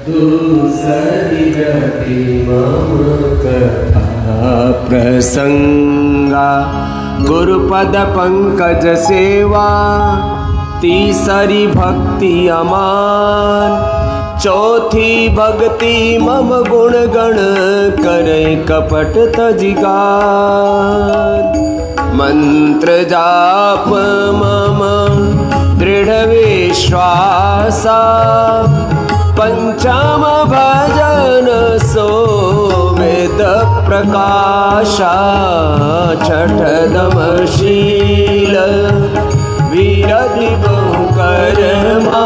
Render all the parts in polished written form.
दूसरी गति मम कथा प्रसंगा गुरुपद पंकज सेवा तीसरी भक्ति अमान चौथी भक्ति मम गुण गण करे कपट तजिगार मंत्र जाप मम दृढ़ विश्वासा पंचम भजन सो वेद प्रकाशा छठदम शील वीरति बहु कर्मा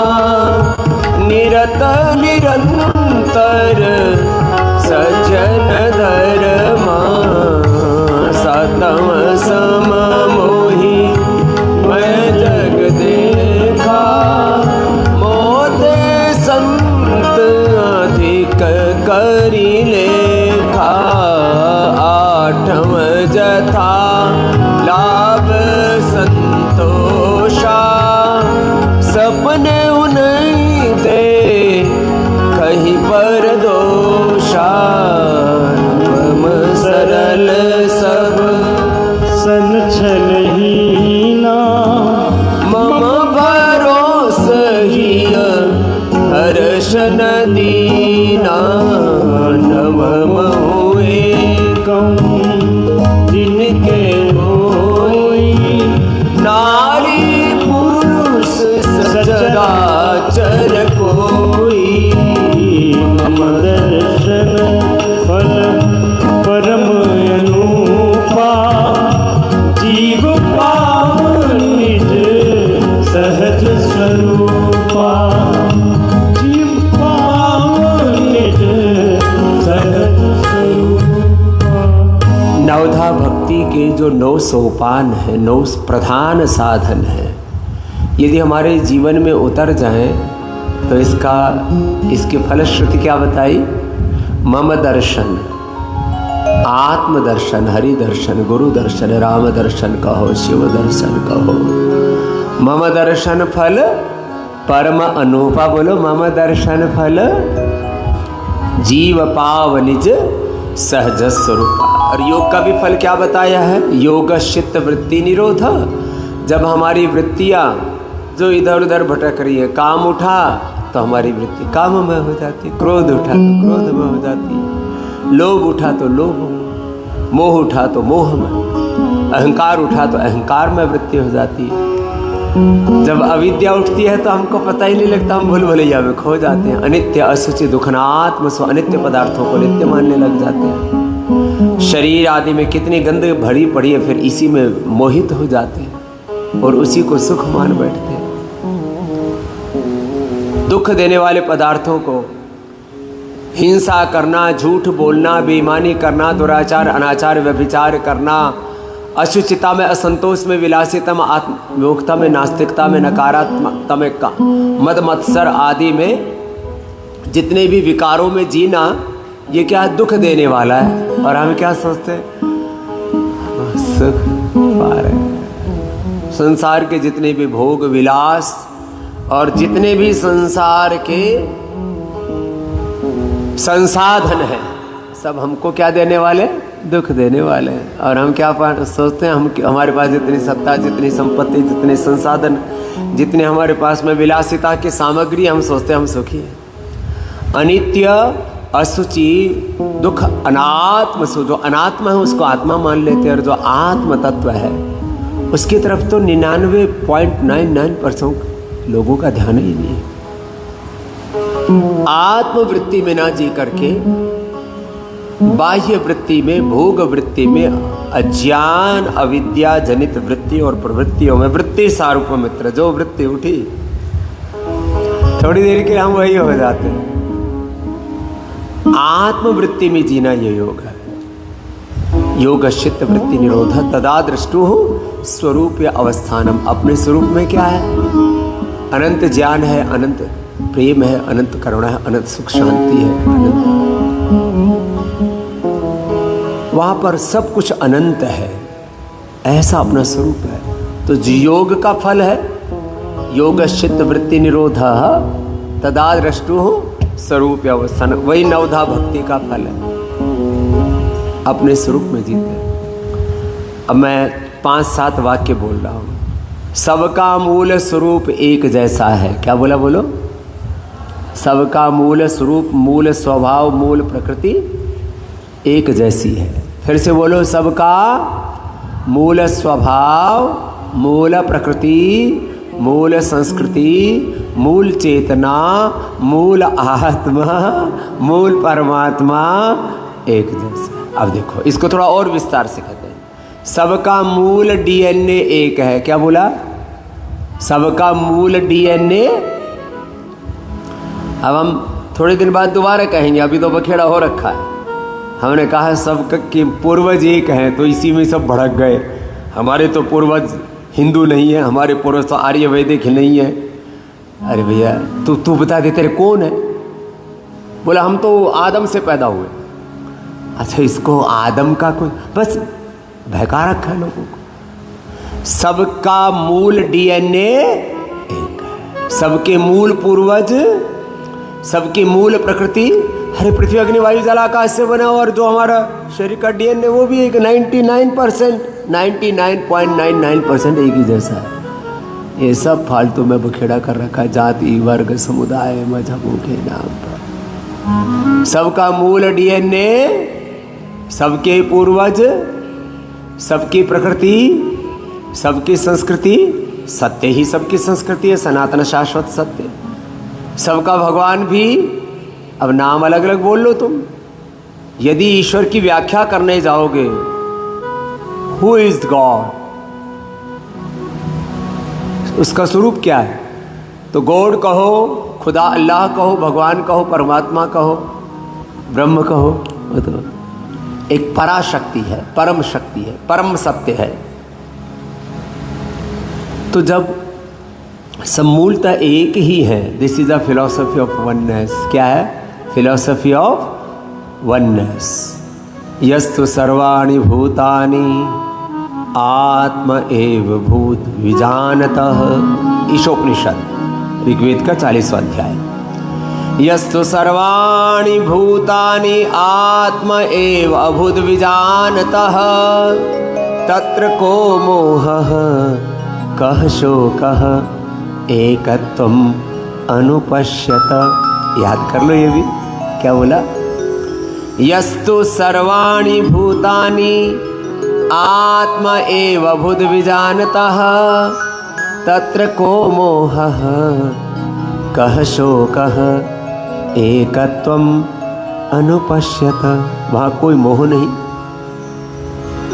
निरत निरंतर सज्जन धर्मा सतम सम मोहि मैं जग देखा मोते संत अधिक करी लेखा आठम जथा लाभ संतोषा सपने उन्हीं दे कहीं पर दोषा मम सरल सब सन छलहीना मम भरोस हिय हर्षन दीना नव हुए जिनके होई नारी पुरुष सचराचर कोई मम दर्शन फल परम अनूपा जीव पाव निज सहज स्वरूपा जीव पाव निज सहज स्वरूपा। नवधा भक्ति के जो 9 सोपान है, 9 प्रधान साधन है, यदि हमारे जीवन में उतर जाएं तो इसकी फलश्रुति क्या बताई? मम दर्शन, आत्म दर्शन, हरि दर्शन, गुरु दर्शन, राम दर्शन कहो, शिव दर्शन कहो। मम दर्शन फल परम अनूपा, बोलो मम दर्शन फल जीव पाव निज सहज स्वरूप। और योग का भी फल क्या बताया है? योग चित्त वृत्ति निरोध। जब हमारी वृत्तियाँ जो इधर उधर भटक रही है, काम उठा तो हमारी वृत्ति काम में हो जाती, क्रोध उठा तो क्रोध में हो जाती, लोभ उठा तो लोभ में, मोह उठा तो मोह में, अहंकार उठा तो अहंकार में वृत्ति हो जाती है। जब अविद्या उठती है तो हमको पता ही नहीं लगता, हम भूल भुलैया में खो जाते हैं। अनित्य असुचि दुखनात्म स्व अनित्य पदार्थों को नित्य मानने लग जाते हैं। शरीर आदि में कितनी गंदगी भरी पड़ी है, फिर इसी में मोहित हो जाते हैं और उसी को सुख मान बैठते हैं। दुख देने वाले पदार्थों को हिंसा करना, झूठ बोलना, बेईमानी करना, दुराचार, अनाचार, व्यभिचार करना, अशुचिता में, असंतोष में, विलासिता में, आत्मयोगता में, नास्तिकता में, नकारात्मकता में, मद मत्सर आदि में जितने भी विकारों में जीना, ये क्या दुख देने वाला है। और हम क्या सोचते हैं? सुख पा रहे हैं। संसार के जितने भी भोग विलास और जितने भी संसार के संसाधन हैं, सब हमको क्या देने वाले? दुख देने वाले हैं। और हम क्या सोचते हैं? हमारे पास जितनी सत्ता, जितनी संपत्ति, जितने संसाधन, जितने हमारे पास में विलासिता की सामग्री, हम सोचते हैं हम सुखी हैं। अनित्य, असुचि, दुख, अनात्म, जो अनात्मा है उसको आत्मा मान लेते हैं, और जो आत्म तत्व है उसकी तरफ तो 99.99% लोगों का ध्यान ही नहीं है। आत्मवृत्ति में ना जी करके बाह्य वृत्ति में, भोग वृत्ति में, अज्ञान अविद्या जनित वृत्ति और प्रवृत्तियों में वृत्ति सारूप मित्र, जो वृत्ति उठी थोड़ी देर के हम वही हो जाते हैं। आत्मवृत्ति में जीना ये योग है। योग चित्त वृत्ति निरोध तदा दृष्टु स्वरूप या अवस्थानम। अपने स्वरूप में क्या है? अनंत ज्ञान है, अनंत प्रेम है, अनंत करुणा है, अनंत सुख शांति है, अनंत वहाँ पर सब कुछ अनंत है, ऐसा अपना स्वरूप है। तो योग का फल है योग चित्त वृत्ति निरोध तदा द्रष्टु स्वरूप अवस्थान, वही नवधा भक्ति का फल है, अपने स्वरूप में जीते। अब मैं 5-7 वाक्य बोल रहा हूँ। सबका मूल स्वरूप एक जैसा है। क्या बोला, बोलो? सबका मूल स्वरूप, मूल स्वभाव, मूल प्रकृति एक जैसी है। फिर से बोलो, सबका मूल स्वभाव, मूल प्रकृति, मूल संस्कृति, मूल चेतना, मूल आत्मा, मूल परमात्मा एक जैसा। अब देखो, इसको थोड़ा और विस्तार से कहते हैं। सबका मूल डीएनए एक है। क्या बोला? सबका मूल डीएनए। अब हम थोड़े दिन बाद दोबारा कहेंगे, अभी तो बखेड़ा हो रखा है। हमने कहा सबके पूर्वज एक हैं, तो इसी में सब भड़क गए। हमारे तो पूर्वज हिंदू नहीं है, हमारे पूर्वज तो आर्य वैदिक नहीं है। अरे भैया, तू बता दे, तेरे कौन है? बोला, हम तो आदम से पैदा हुए। अच्छा, इसको आदम का कोई, बस बहका रखा है लोगों को। सबका मूल डीएनए एक है, सबके मूल पूर्वज, सबकी मूल प्रकृति। हरे पृथ्वी अग्नि वायु जल आकाश से बना, और जो हमारा शरीर का डीएनए वो भी एक 99.99% एक ही जैसा है। ये सब फालतू में बखेड़ा कर रखा है, जाति वर्ग समुदाय मजहबों के नाम पर। सबका मूल डीएनए, सबके पूर्वज, सबकी प्रकृति, सबकी संस्कृति, सत्य ही सबकी संस्कृति है, सनातन शाश्वत सत्य। सबका भगवान भी, अब नाम अलग अलग बोल लो तुम। यदि ईश्वर की व्याख्या करने जाओगे, हु इज गॉड, उसका स्वरूप क्या है, तो गॉड कहो, खुदा अल्लाह कहो, भगवान कहो, परमात्मा कहो, ब्रह्म कहो, तो एक पराशक्ति है, परम शक्ति है, परम सत्य है। तो जब सब मूलतः एक ही है, this is a philosophy of oneness. क्या है? Philosophy of oneness. यस्तु सर्वाणि भूतानि आत्म एव भूत विजानतः। ईशोपनिषद ऋग्वेद का 40वां अध्याय। यस्तु सर्वाणि भूतानि आत्म एव अभूत विजानतः तत्र को मोहः कः शोकः एकत्वम् अनुपश्यत। याद कर लो ये भी। क्या बोला? यस्तु सर्वाणि भूतानि आत्म एव अभूत विजानतः तत्र को मोहः कः शोकः एकत्वम् अनुपश्यत। वहाँ कोई मोह नहीं,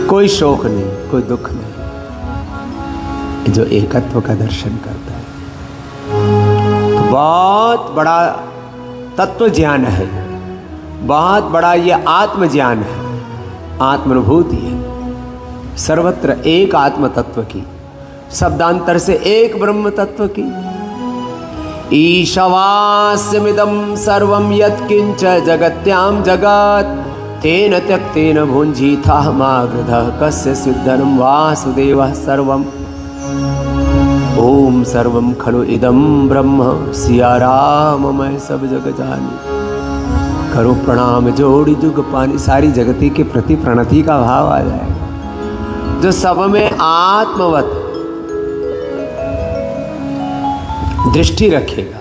कोई शोक नहीं, कोई दुख नहीं, जो एकत्व का दर्शन करता है। तो बहुत बड़ा तत्व ज्ञान है, बहुत बड़ा ये आत्म ज्ञान है, आत्मानुभूति है। सर्वत्र एक आत्म तत्व की, शब्दांतर से एक ब्रह्म तत्व की। ईशवास्यमिदं सर्वं यत्किंच जगत्यां जगत् तेन त्यक्तेन भुञ्जीथः मा गृधः कस्य सिद्धनं वासुदेवः सर्वम्। ओम सर्वं खलु इदं ब्रह्म। सिया राम मैं सब जग जानी। करो प्रणाम जोड़ी जुग पानी। सारी जगती के प्रति प्रणति का भाव आ जाएगा। जो सब में आत्मवत दृष्टि रखेगा,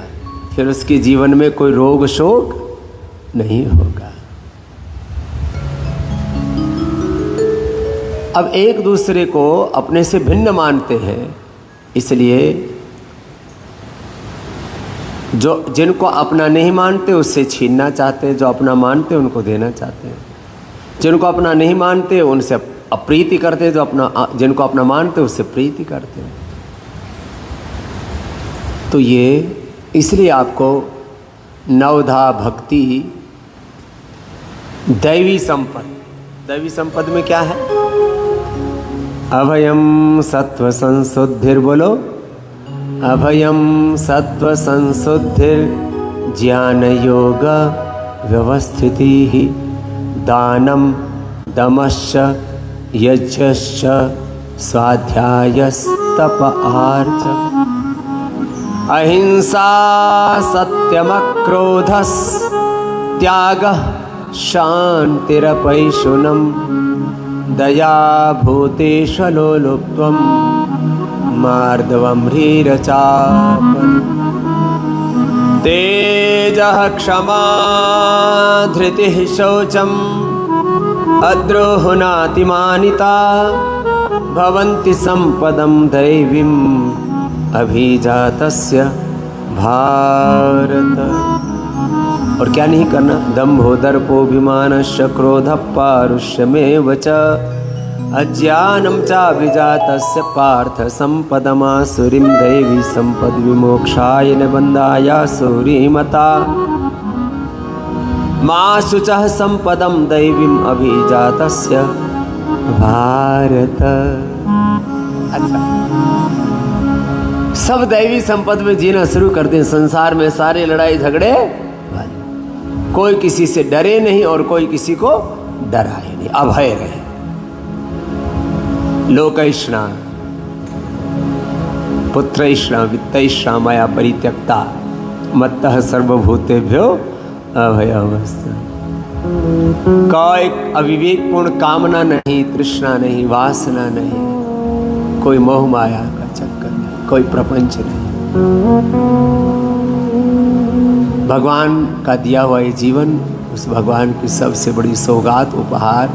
फिर उसके जीवन में कोई रोग शोक नहीं होगा। अब एक दूसरे को अपने से भिन्न मानते हैं, इसलिए जो जिनको अपना नहीं मानते उससे छीनना चाहते हैं, जो अपना मानते हैं उनको देना चाहते हैं। जिनको अपना नहीं मानते उनसे अप्रीति करते हैं, जिनको अपना मानते उससे प्रीति करते हैं। तो ये इसलिए आपको नवधा भक्ति दैवी संपद। दैवी संपद में क्या है? अभयम सत्व संशुद्धिर। बोलो, अभयम सत्व संशुद्धिर ज्ञान योग व्यवस्थिति दानम दमश्च यज्ञश्च स्वाध्यायस्तप आर्च। अहिंसा सत्यमक्रोधस् त्यागः शान्तिरपैशुनम् दया भूतेषु लोलुप्त्वं मार्दवं ह्रीरचापन् तेजः क्षमा धृतिः शौचम् अद्रोहुनातिमानिता भवन्ति सम्पदं दैवीम् अभिजातस्य भारत। और क्या नहीं करना? दम्भो दर्पोऽभिमानश्च क्रोधः पारुष्यमेव च अज्ञानं चाभिजातस्य पार्थ सम्पदमासुरीं दैवी सम्पद्विमोक्षाय निबन्धायासुरीमता मा शुचः सम्पदं दैवीम् अभिजातस्य भारत। अच्छा, सब दैवी संपद में जीना शुरू कर दें। संसार में सारे लड़ाई झगड़े बंद, कोई किसी से डरे नहीं और कोई किसी को डराए नहीं, अभय रहे। लोकैष्णा पुत्रैष्णा वित्तैष्णा मया परित्यक्ता मत्तः सर्वभूतेभ्यो अभयमस्तु। कोई अविवेकपूर्ण कामना नहीं, तृष्णा नहीं, वासना नहीं, कोई मोह माया का चक्कर नहीं, कोई प्रपंच नहीं। भगवान का दिया हुआ ये जीवन उस भगवान की सबसे बड़ी सौगात, उपहार,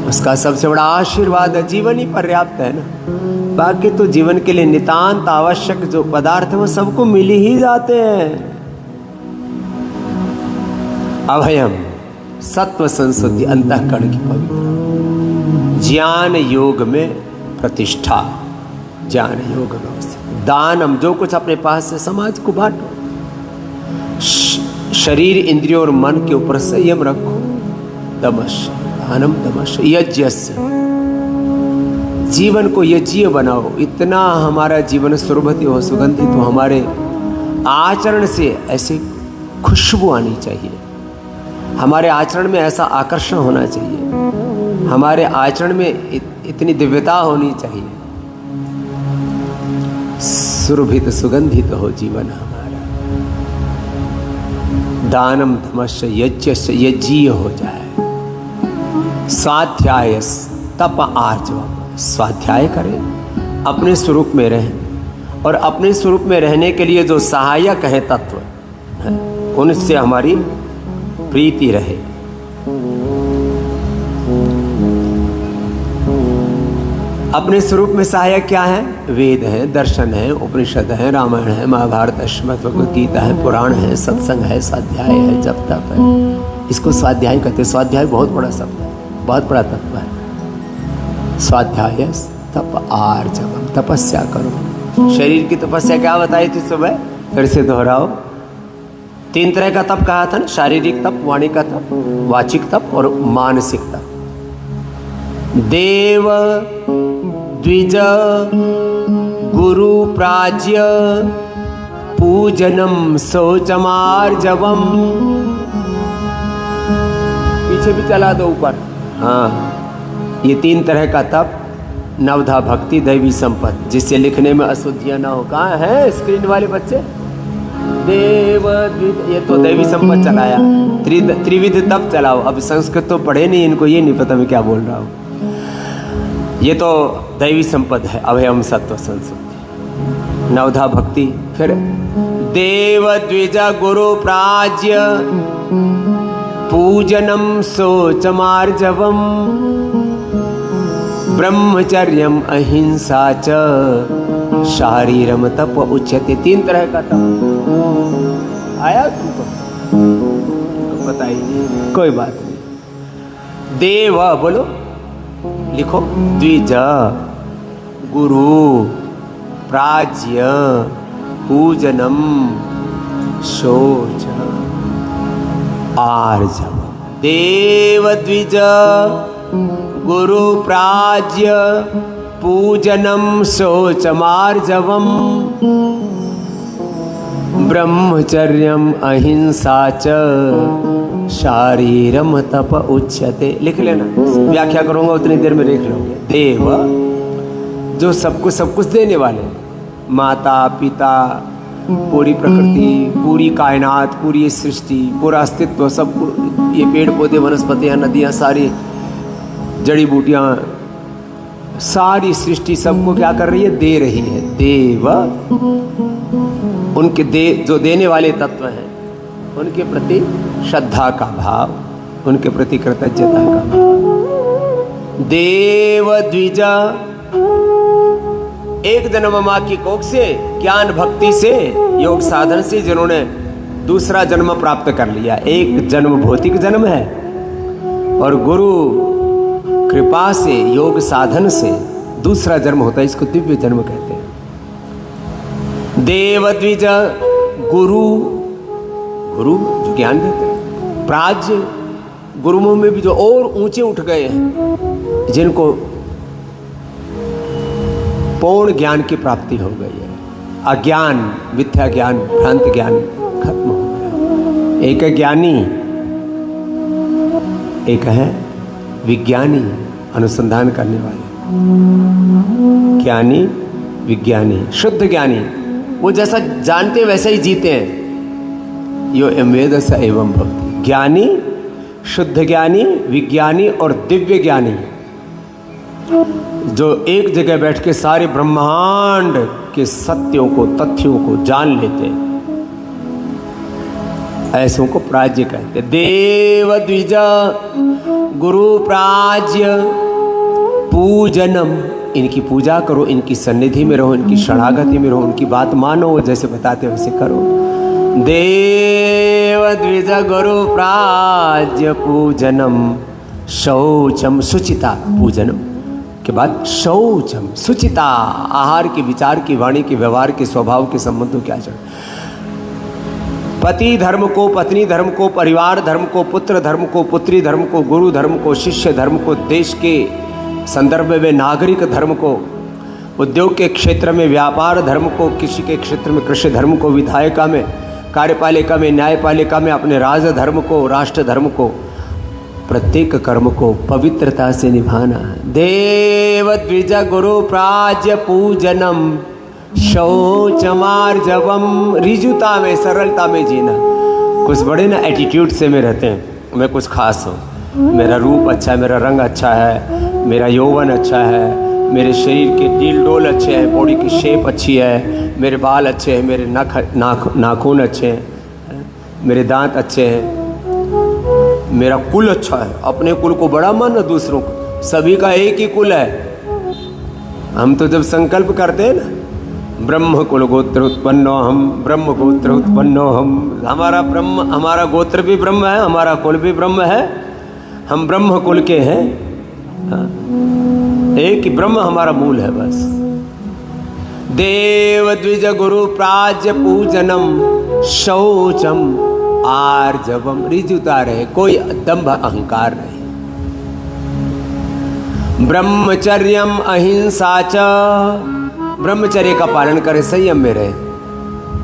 उसका सबसे बड़ा आशीर्वाद है। जीवन ही पर्याप्त है ना, बाकी तो जीवन के लिए नितांत आवश्यक जो पदार्थ है वो सबको मिल ही जाते हैं। अभयम सत्व संशुद्धि, अंतःकरण की पवित्र, ज्ञान योग में प्रतिष्ठा, ज्ञान योग में दानम, जो कुछ अपने पास है समाज को बांटो। शरीर इंद्रियों और मन के ऊपर संयम रखो। दमश दानम दमश यज्ञस्य, जीवन को यज्ञ बनाओ। इतना हमारा जीवन सुरभति हो, सुगंधित हो, हमारे आचरण से ऐसी खुशबू आनी चाहिए, हमारे आचरण में ऐसा आकर्षण होना चाहिए, हमारे आचरण में इतनी दिव्यता होनी चाहिए, सुरभित सुगंधित हो जीवन हमारा। दानम धमश्च यज्ञश्च, यज्ञीय हो जाए। स्वाध्याय तप आर्जवम, स्वाध्याय करें, अपने स्वरूप में रहें, और अपने स्वरूप में रहने के लिए जो सहायक है तत्व है, उनसे हमारी प्रीति रहे। अपने स्वरूप में सहायक क्या है? वेद है, दर्शन है, उपनिषद है, रामायण है, महाभारत, श्रीमद् भगवद गीता है, पुराण है, सत्संग है, स्वाध्याय है, जप तप है। इसको स्वाध्याय कहते हैं। स्वाध्याय बहुत बड़ा शब्द है, बहुत बड़ा तत्व है। स्वाध्याय तप आर्जवम, तपस्या करो। शरीर की तपस्या क्या बताई थी सुबह, फिर से दोहराओ। 3 तरह का तप कहा था ना, शारीरिक तप, वाणी का तप, वाचिक तप और मानसिक तप। देव द्विज गुरु प्राज्य पूजनम शौचमार्जवम, पीछे भी चला दो ऊपर। हाँ, ये 3 तरह का तप, नवधा भक्ति, दैवी संपत्ति, जिससे लिखने में अशुद्धियां ना हो। कहाँ है स्क्रीन वाले बच्चे? देव द्विज, ये तो दैवी संपत्ति चलाया। त्रिविध तप चलाओ। अब संस्कृत तो पढ़े नहीं, इनको ये नहीं पता मैं क्या बोल रहा हूँ। ये तो दैवी संपद है, अभयम सत्व संशुद्धि, नवधा भक्ति। फिर देव द्विज गुरु प्राज्य पूजनम शौचमार्जवम ब्रह्मचर्यम अहिंसा च शारीरम तप उच्यते। 3 तरह का तप आया तुमको? पता ही नहीं, कोई बात नहीं। देव बोलो, लिखो। द्विज गुरु प्राज्य पूजनम शौच आर्जव। देव द्विज गुरु प्राज्य पूजनम शौचमार्जवम ब्रह्मचर्यम अहिंसा च शारीरम तप उच्यते। लिख लेना, व्याख्या करूंगा उतनी देर में देख लोगे। देव जो सब कुछ देने वाले, माता पिता, पूरी प्रकृति, पूरी कायनात, पूरी सृष्टि, पूरा अस्तित्व, सब ये पेड़ पौधे, वनस्पतियाँ, नदियाँ, सारी जड़ी बूटियाँ, सारी सृष्टि सबको क्या कर रही है? दे रही है। देव, उनके जो देने वाले तत्व हैं, उनके प्रति श्रद्धा का भाव, उनके प्रति कृतज्ञता का भाव। देव द्विज, एक जन्म माँ की कोख से, ज्ञान भक्ति से, योग साधन से जिन्होंने दूसरा जन्म प्राप्त कर लिया। एक जन्म भौतिक जन्म है और गुरु कृपा से, योग साधन से दूसरा जन्म होता है, इसको दिव्य जन्म कहते हैं। देव द्विज, गुरु, गुरु जो ज्ञान देते हैं, प्राज्य, गुरुओं में भी जो और ऊंचे उठ गए हैं, जिनको पूर्ण ज्ञान की प्राप्ति हो गई है, अज्ञान, मिथ्या ज्ञान, भ्रांत ज्ञान खत्म हो गया। एक है ज्ञानी, एक है विज्ञानी, अनुसंधान करने वाले। ज्ञानी, विज्ञानी, शुद्ध ज्ञानी, वो जैसा जानते वैसा ही जीते हैं। यो एवेद स एवं भवति। ज्ञानी, शुद्ध ज्ञानी, विज्ञानी और दिव्य ज्ञानी, जो एक जगह बैठ के सारे ब्रह्मांड के सत्यों को, तथ्यों को जान लेते हैं, ऐसों को प्राज्य कहते। देव द्विज, गुरु प्राज्य, पूजनम, इनकी पूजा करो, इनकी सन्निधि में रहो, इनकी शरणागति में रहो, उनकी बात मानो, जैसे बताते वैसे करो। देव द्विज गुरु प्राज्य पूजनम, शौचम शुचिता, पूजनम के बाद शौचम शुचिता, आहार की, विचार की, वाणी की, व्यवहार के, स्वभाव के, संबंधों के आचरण। पति धर्म को, पत्नी धर्म को, परिवार धर्म को, पुत्र धर्म को, पुत्री धर्म को, गुरु धर्म को, शिष्य धर्म को, देश के संदर्भ में नागरिक धर्म को, उद्योग के क्षेत्र में व्यापार धर्म को, कृषि के क्षेत्र में कृषि धर्म को, विधायिका में, कार्यपालिका में, न्यायपालिका में अपने राज धर्म को, राष्ट्र धर्म को, प्रत्येक कर्म को पवित्रता से निभाना। देव द्विज गुरु प्राज्य पूजनम, शौचमार्जवम, रिजुता में, सरलता में जीना। कुछ बड़े ना एटीट्यूड से में रहते हैं, मैं कुछ खास हूँ, मेरा रूप अच्छा है, मेरा रंग अच्छा है, मेरा यौवन अच्छा है, मेरे शरीर के डील डोल अच्छे हैं, बॉडी की शेप अच्छी है, मेरे बाल अच्छे हैं, मेरे नाखून अच्छे हैं, मेरे दांत अच्छे हैं, मेरा कुल अच्छा है। अपने कुल को बड़ा मानना, दूसरों को, सभी का एक ही कुल है। हम तो जब संकल्प करते हैं ना, ब्रह्म कुल गोत्र उत्पन्नो हम, ब्रह्म गोत्र उत्पन्नो हम, हमारा ब्रह्म, हमारा गोत्र भी ब्रह्म है, हमारा कुल भी ब्रह्म है, हम ब्रह्म कुल के हैं। हाँ? एक ही ब्रह्म हमारा मूल है बस। देव द्विज गुरु प्राज्य पूजनम, शौचम आर्जवम, रिजुता रहे, कोई दंभ अहंकार नहीं। ब्रह्मचर्यम अहिंसा च, ब्रह्मचर्य का पालन करे, संयम में रहे।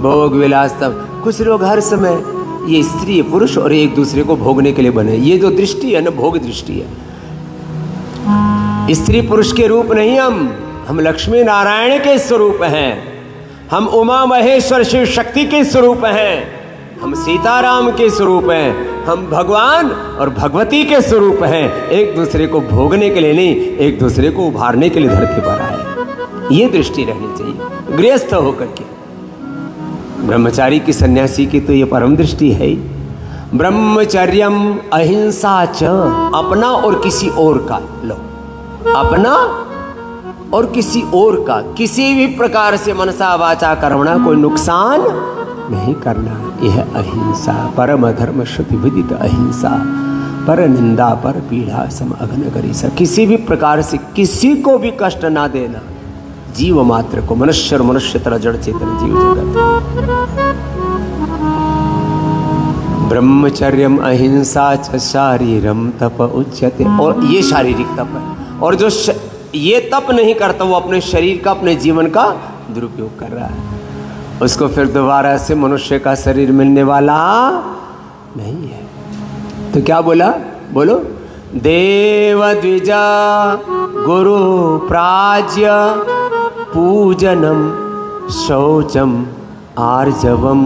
भोग विलास, तब कुछ लोग हर समय ये स्त्री पुरुष और एक दूसरे को भोगने के लिए बने। ये जो दृष्टि है ना, भोग दृष्टि है। स्त्री पुरुष के रूप नहीं, हम लक्ष्मी नारायण के स्वरूप हैं, हम उमा महेश्वर शिव शक्ति के स्वरूप हैं, हम सीताराम के स्वरूप हैं, हम भगवान और भगवती के स्वरूप हैं। एक दूसरे को भोगने के लिए नहीं, एक दूसरे को उभारने के लिए धरती पर आए। ये दृष्टि रहनी चाहिए गृहस्थ होकर के। ब्रह्मचारी की, सन्यासी की तो ये परम दृष्टि है ही। ब्रह्मचर्यम अहिंसा च, अपना और किसी और का, लो, अपना और किसी और का किसी भी प्रकार से मनसा वाचा कर्मणा कोई नुकसान नहीं करना, यह अहिंसा। परम धर्म श्रुति विदित अहिंसा, पर निंदा पर पीड़ा सम अघन करीसा। किसी भी प्रकार से किसी को भी कष्ट ना देना, जीव मात्र को, मनुष्य और मनुष्य तरह जड़ चेतन जीव जगत। ब्रह्मचर्यम अहिंसा च शारीरम तप उच्यते, और ये शारीरिक तप है। और जो ये तप नहीं करता, वो अपने शरीर का, अपने जीवन का दुरुपयोग कर रहा है, उसको फिर दोबारा से मनुष्य का शरीर मिलने वाला नहीं है। तो क्या बोला, बोलो, देव द्विजा गुरु प्राज्य पूजनम शौचम आर्जवम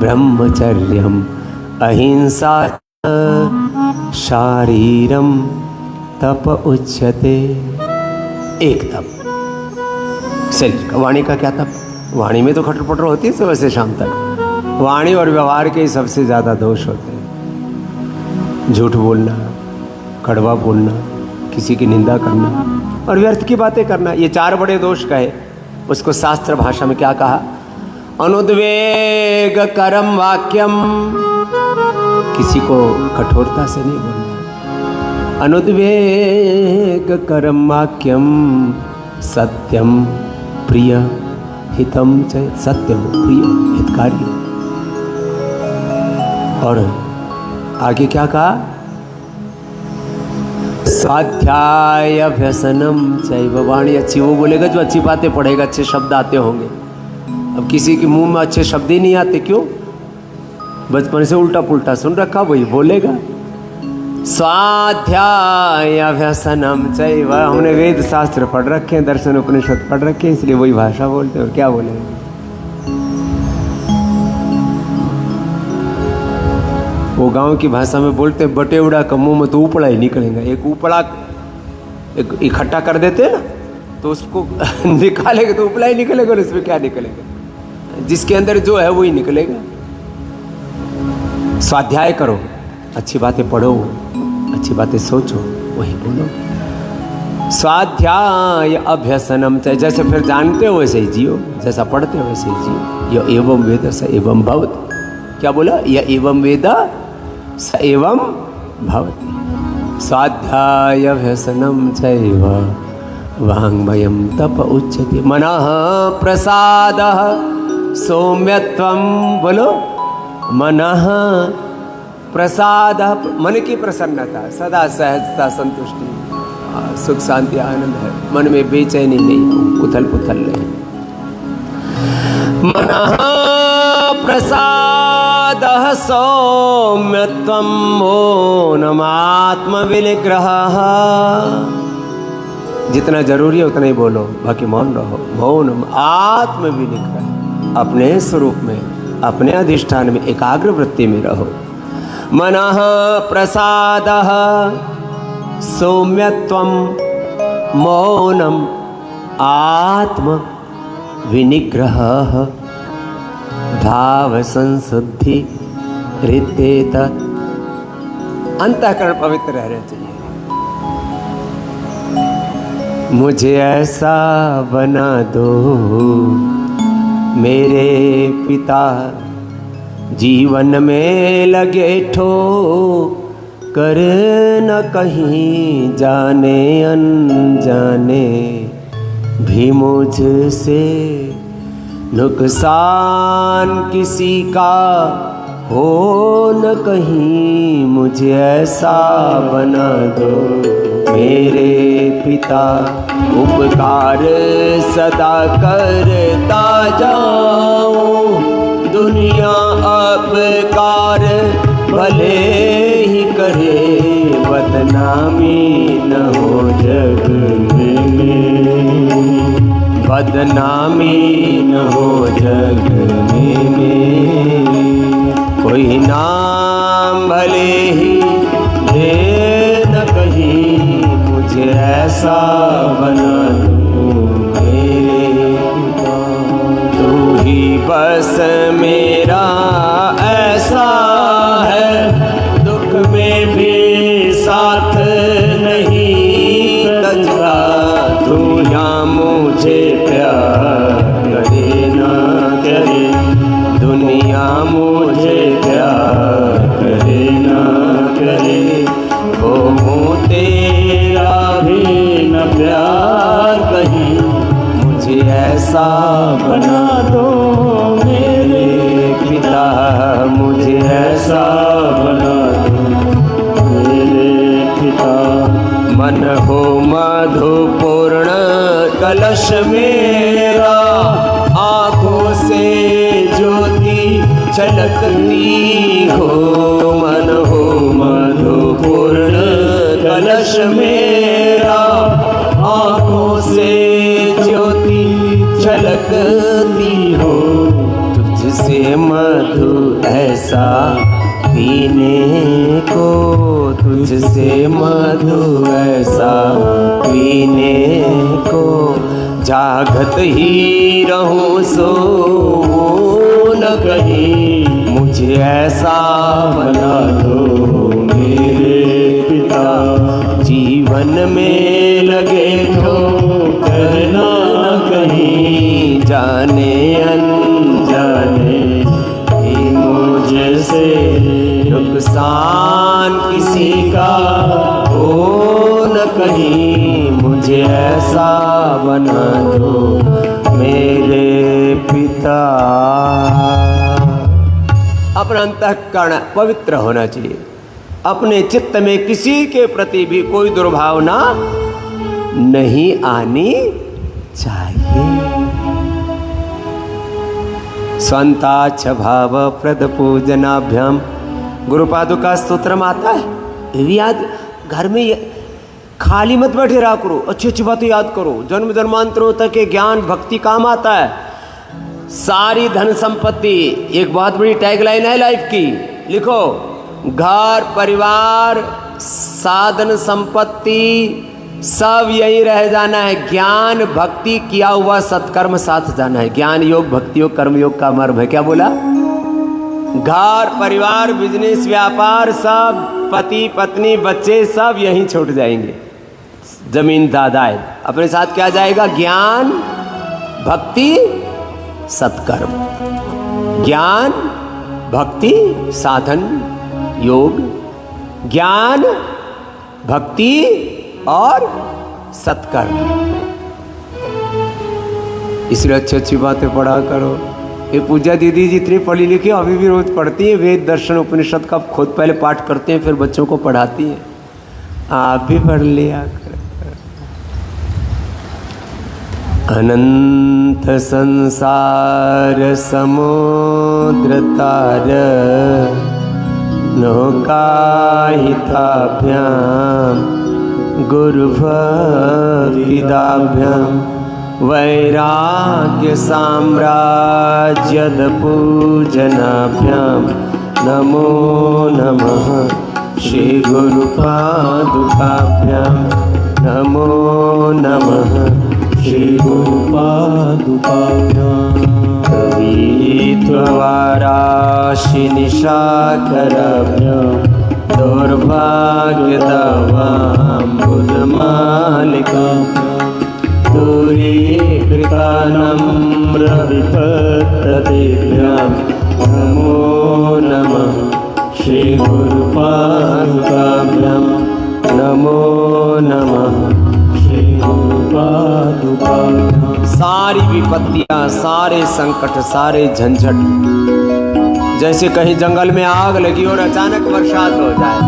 ब्रह्मचर्यम अहिंसा शारीरम तप उच्यते। एक तप शरीर का। वाणी का क्या तप? वाणी में तो खटर पटर होती है सुबह से शाम तक। वाणी और व्यवहार के सबसे ज़्यादा दोष होते हैं। झूठ बोलना, कड़वा बोलना, किसी की निंदा करना और व्यर्थ की बातें करना, ये 4 बड़े दोष कहे। उसको शास्त्र भाषा में क्या कहा? अनुद्वेग करम वाक्यम, किसी को कठोरता से नहीं बोलना। अनुद्वेग करम वाक्यम सत्यम प्रिय हितम च, सत्यम प्रिय हितकारी। और आगे क्या कहा? स्वाध्याय व्यसनम चैव, वाणी अच्छी वो बोलेगा जो अच्छी बातें पढ़ेगा, अच्छे शब्द आते होंगे। अब किसी के मुंह में अच्छे शब्द ही नहीं आते, क्यों? बचपन से उल्टा पुल्टा सुन रखा, वही बोलेगा। स्वाध्याय व्यसनम चैव, हमने वेद शास्त्र पढ़ रखे हैं, दर्शन उपनिषद पढ़ रखे हैं, इसलिए वही भाषा बोलते हैं। और क्या बोलेंगे? वो गांव की भाषा में बोलते हैं, बटेवड़ा का मुंह में तो उपड़ा ही निकलेगा। एक उपड़ा इकट्ठा कर देते हैं ना, तो उसको निकालेगा तो उपड़ा ही निकलेगा, और उसमें क्या निकलेगा? जिसके अंदर जो है वही निकलेगा। स्वाध्याय करो, अच्छी बातें पढ़ो, अच्छी बातें सोचो, वही बोलो। स्वाध्याय अभ्यसनम, जैसे फिर जानते हो वैसे ही जियो, जैसा पढ़ते हो वैसे ही जियो। यह एवं वेद स एवं भवति। क्या बोला? यह एवं वेद स एवं भवति। स्वाध्याय व्यसनम चैव वाङ्मयं तप उच्यते। मनः प्रसादः सौम्यत्वं, बोलो। मनः प्रसादः, मन की प्रसन्नता, सदा सहजता, संतुष्टि, सुख शांति आनंद है। मन में बेचैनी नहीं, उथल पुथल नहीं। मनः प्रसादः सौम्यत्वं मौनमात्म विनिग्रहः। जितना जरूरी है उतना ही बोलो, बाकी मौन रहो। मौनम आत्म विनिग्रह, अपने स्वरूप में, अपने अधिष्ठान में एकाग्र वृत्ति में रहो। मनः प्रसादः सौम्यत्वं मौनम आत्म विनिग्रहः भाव संशुद्धि हृदयेत। अंतःकरण पवित्र रहना चाहिए। मुझे ऐसा बना दो मेरे पिता, जीवन में लगे ठो कर न कहीं जाने अनजाने भी मुझसे नुकसान किसी का हो न कहीं। मुझे ऐसा बना दो मेरे पिता, उपकार सदा करता जाऊं। दुनिया अपकार भले ही करे, बदनामी न हो जग में, बदनामी न हो जग में। कोई नाम भले ही दे न कहीं, मुझे ऐसा बना दो मेरे पिता। तू ही बस मेरा ऐसा है, दुख में भी साथ नहीं तजता। तू यहाँ मुझे प्यार करे ना करे, दुनिया मुझे प्यार करे ना करे। वो हूँ तेरा भी न प्यार कहीं, मुझे ऐसा बना दो मेरे पिता। मुझे ऐसा बना दो मेरे पिता। मन हो मधुपूर्ण कलश मेरा, आँखों से ज्योति छलकती हो। मन हो मधुपूर्ण कलश मेरा, आँखों से ज्योति छलकती ऐसा पीने को, तुझसे मधु ऐसा पीने को, जागत ही रहूं सो न कहीं, मुझे ऐसा बना दो मेरे पिता, जीवन में लगे ठोकर ना कहीं, जाने अनजाने ही मुझसे नुकसान किसी का हो न कहीं, मुझे ऐसा बना दो मेरे पिता। अपना अंतःकरण पवित्र होना चाहिए, अपने चित्त में किसी के प्रति भी कोई दुर्भावना नहीं आनी चाहिए। स्वंताच्छ भाव प्रद पूजनाभ्याम, गुरुपादुका स्तोत्र में आता है, ये भी याद घर में खाली मत बैठे रहा करो, अच्छी अच्छी बातें याद करो, जन्म जन्मांतरों तक के ज्ञान भक्ति काम आता है। सारी धन संपत्ति, एक बहुत बड़ी टैगलाइन है लाइफ की, लिखो, घर परिवार साधन संपत्ति सब यही रह जाना है, ज्ञान भक्ति किया हुआ सत्कर्म साथ जाना है। ज्ञान योग भक्ति योग कर्म योग का मर्म है। क्या बोला? घर परिवार बिजनेस व्यापार सब, पति पत्नी बच्चे सब यहीं छूट जाएंगे, जमीन दादाए, अपने साथ क्या जाएगा? ज्ञान भक्ति सत्कर्म, ज्ञान भक्ति साधन योग, ज्ञान भक्ति और सत्कर्म। इसलिए अच्छी अच्छी बातें पढ़ा करो। ये पूजा दीदी जी इतनी पढ़ी लिखी अभी भी रोज पढ़ती हैं, वेद दर्शन उपनिषद का खुद पहले पाठ करते हैं, फिर बच्चों को पढ़ाती हैं। आप भी पढ़ लिया कर। अनंत संसार समुद्र तार, नौकाहिताभ्याम गुरु भक्तिदाभ्याम, वैराग्य साम्राज्यद पूजनाभ्याम, नमो नमः श्री गुरु पादुकाभ्याम, नमो नमः श्री गुरु पादुकाभ्याम। कवित्ववाराशि निशाकराभ्याम, दुर्भाग्यदावां बुधमालिकां, दूरीकृतानम्रविपत्ततेभ्यां, नमो नमः श्री गुरु पादुकाभ्यां, नमो नमः श्री गुरु पादुकाभ्यां। सारी विपत्तियां, सारे संकट, सारे झंझट, जैसे कहीं जंगल में आग लगी और अचानक बरसात हो जाए,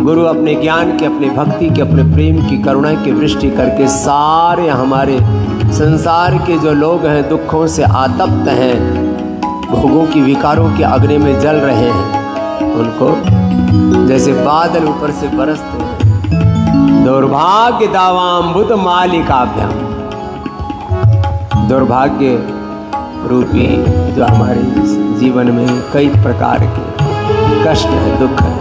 गुरु अपने ज्ञान के, अपने भक्ति के, अपने प्रेम की, करुणा की वृष्टि करके सारे हमारे संसार के जो लोग हैं, दुखों से आतप्त हैं, भोगों की विकारों के अग्नि में जल रहे हैं, उनको जैसे बादल ऊपर से बरसते हैं, दुर्भाग्य दावाम्बुद मालिकाभ्याम, दुर्भाग्य रूपी जो हमारे जीवन में कई प्रकार के कष्ट है, दुख है,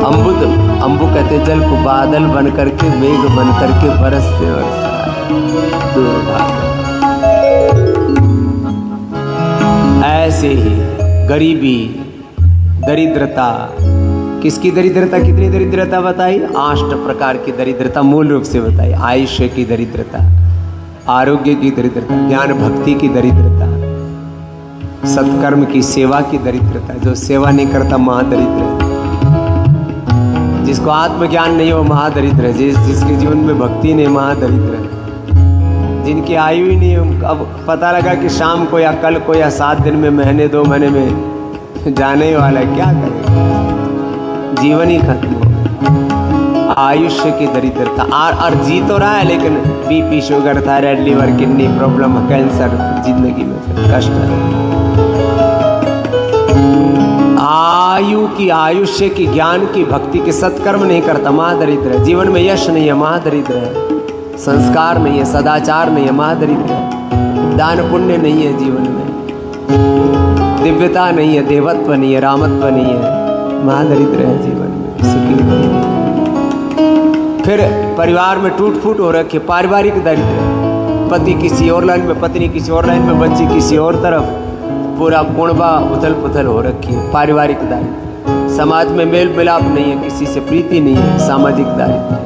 अम्बुद, अम्बु कहते जल को, बादल बन करके मेघ बन करके बरसते और दुर्भाग्य। ऐसे ही गरीबी, दरिद्रता, किसकी दरिद्रता, कितनी दरिद्रता बताई? 8 प्रकार की दरिद्रता मूल रूप से बताई। आयुष्य की दरिद्रता, आरोग्य की दरिद्रता, ज्ञान भक्ति की दरिद्रता, सत्कर्म की, सेवा की दरिद्रता। जो सेवा नहीं करता महादरिद्र है, जिसको आत्मज्ञान नहीं हो महादरिद्र है, जिसके जीवन में भक्ति नहीं महादरिद्र है, जिनकी आयु ही नहीं। अब पता लगा कि शाम को या कल को या 7 दिन में, महीने 2 महीने में जाने ही वाला है, क्या करेगा? जीवन ही खत्म हो गया। आयुष्य की दरिद्रता, और जी तो रहा है, लेकिन BP, sugar, thyroid, liver, kidney problem, cancer, जिंदगी में कष्ट है। आयु की, आयुष्य की, ज्ञान की, भक्ति के, सत्कर्म नहीं करता महादरिद्र है। जीवन में यश नहीं है महादरिद्र है, संस्कार नहीं है, सदाचार नहीं है महादरिद्र है, दान पुण्य नहीं है जीवन में। दिव्यता नहीं है, देवत्व नहीं है, रामत्व नहीं है, महादरिद्र है जीवन में, सुखी नहीं है। फिर परिवार में टूट फूट हो रखी, पारिवारिक दरिद्र, पति किसी और लाइन में, पत्नी किसी और लाइन में, बच्ची किसी और तरफ, पूरा कुणबा उथल पुथल हो रखी है, पारिवारिक दारिद्र्य। समाज में मेल मिलाप नहीं है, किसी से प्रीति नहीं है, सामाजिक दारिद्र्य,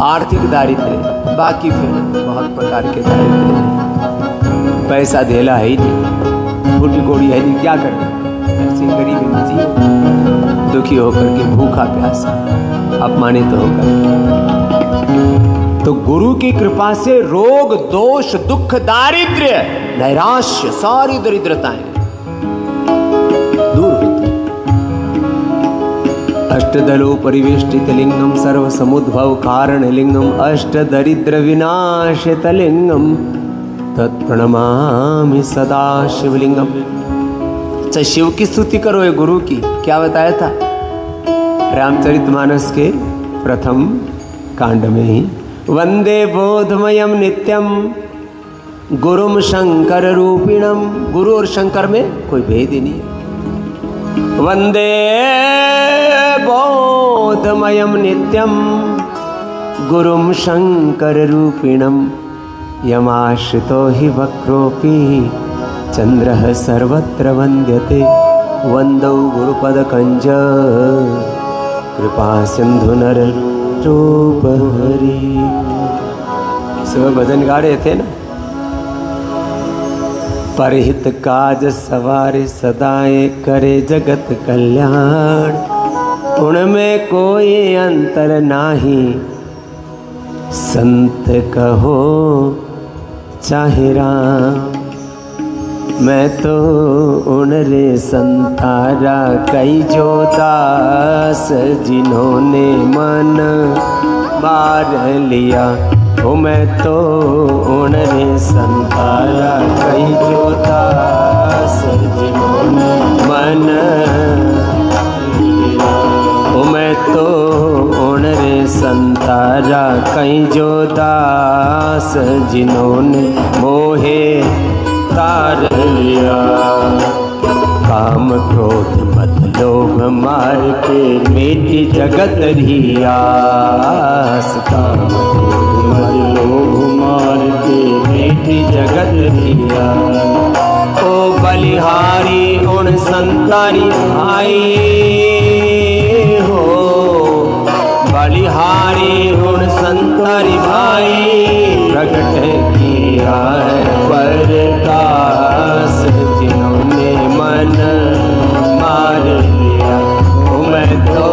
आर्थिक दारिद्र्य, बाकी फिर बहुत प्रकार के दारिद्र्य हैं। पैसा धेला है ही नहीं, फूटी कोड़ी है नहीं, क्या करें, ऐसे गरीबी में जिए, दुखी होकर के, भूखा प्यासा, अपमानित होकर। तो गुरु की कृपा से रोग, दोष, दुख, दारिद्र्य, नैराश्य, सारी दरिद्रताएं दूर होती। अष्टदलो परिवेष्टित लिंगम सर्व समुद्भव कारण लिंगम अष्टदरिद्र विनाशित लिंगम तत्प्रणमामि सदा शिवलिंगम। अच्छा, शिव की स्तुति करो ये गुरु की। क्या बताया था रामचरितमानस के प्रथम कांड में ही, वंदे बोधमयम नित्यम गुरुम शंकर रूपिणम। गुरु और शंकर में कोई भेद ही नहीं है। वंदे बोधमयम नित्यम गुरुम शंकर रूपिणम यमाश्रितो हि वक्रोपि चंद्रः सर्वत्र वन्द्यते। वंदौ गुरुपदकंज कृपा सिंधु नर रूप हरि। सुबह भजन गा रहे थे ना, परहित काज सवारे सदाए करे जगत कल्याण। उनमें कोई अंतर नाही संत कहो चाहे राम। मैं तो उन रे संतारा कई जो दास जिन्होंने मन मार लिया। ओ मैं तो उन रे संतारा कई जो दास जिन्होंने मन, ओ मैं तो उन रे संतारा कई जो दास जिन्होंने मोहे तार लिया। काम क्रोध मत लोभ मार के मेटी जगत रियास। काम क्रोध मत लोभ मार के मेटी जगत रियास। ओ बलिहारी उन संतारी भाई हो, बलिहारी उन संतारी भाई प्रकट किया है प्रकाश जिन्होंने मन मार लिया। मैं तो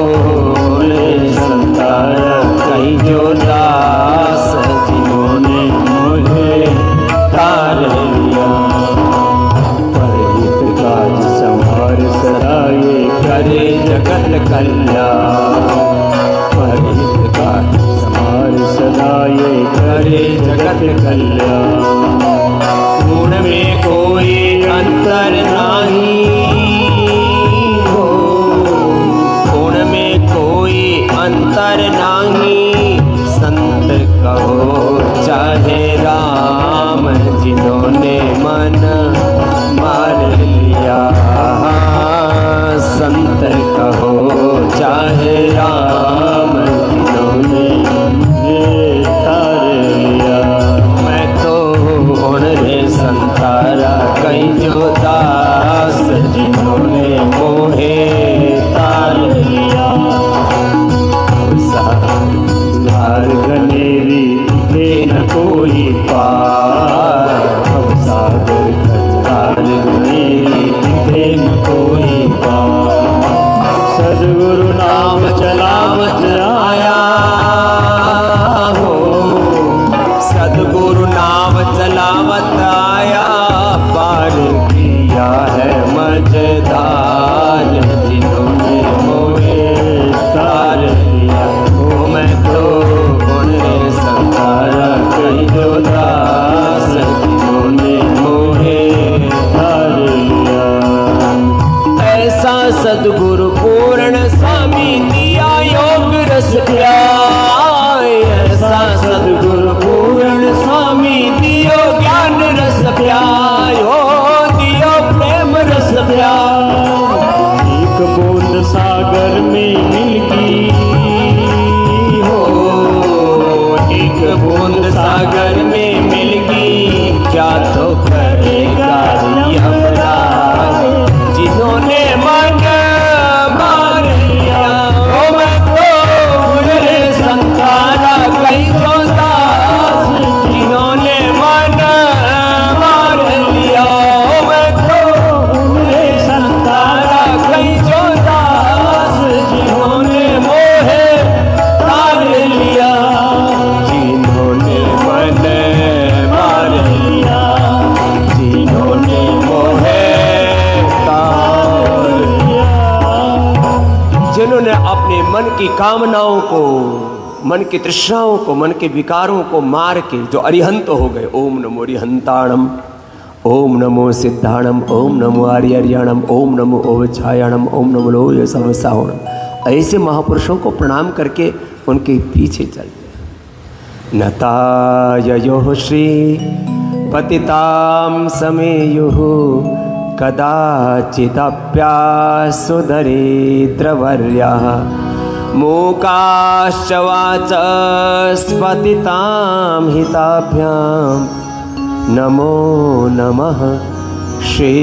संतारा कई जो दास जिन्होंने मुझे तार लिया। परहित काज संभार सदा ये करे जगत कल्याण। परहित काज संभार सदा ये करे जगत कल्याण। गुण में कोई अंतर नहीं हो, गुण में कोई अंतर नहीं संत कहो चाहे राम जिन्होंने मन मार लिया। संत कहो चाहे राम जिन्होंने तार लिया। मैं तो उन रे संतारा कई जो दास जिन्होंने मोहे तार लिया। सार गनेरी थे न कोई पार, सागर कचार गनेरी थे न कोई पार। सद्गुरु नाम चलावत आया हो, सद्गुरु नाम चलावत आया। पार किया है मझधार जिन्होंने मोहे तार लिया। ओ मैं तो उन रे संतारा कई जो दास जिन्होंने मोहे तार लिया। ऐसा सद्गुरु पूर्ण स्वामी दिया योग रस प्याय। ऐसा सद्गुरु पूर्ण स्वामी दियो ज्ञान रस प्यायो, दियो प्रेम रस जिन्होंने अपने मन की कामनाओं को, मन की तृष्णाओं को, मन के विकारों को मार के जो अरिहंत हो गए, ओम नमो अरिहंताणम, ओम नमो सिद्धाणम, ओम नमो आर्यर्याणम, ओम नमो ओवछायाणम, ओम नमो लोय समसावणम, ऐसे महापुरुषों को प्रणाम करके उनके पीछे चलते। नताययोः श्री पतितां समेयुः कदाचिदप्यासु दरिद्रवर्यः मूकाश्च वाचस्पतितां हिताभ्यां नमो नमः श्री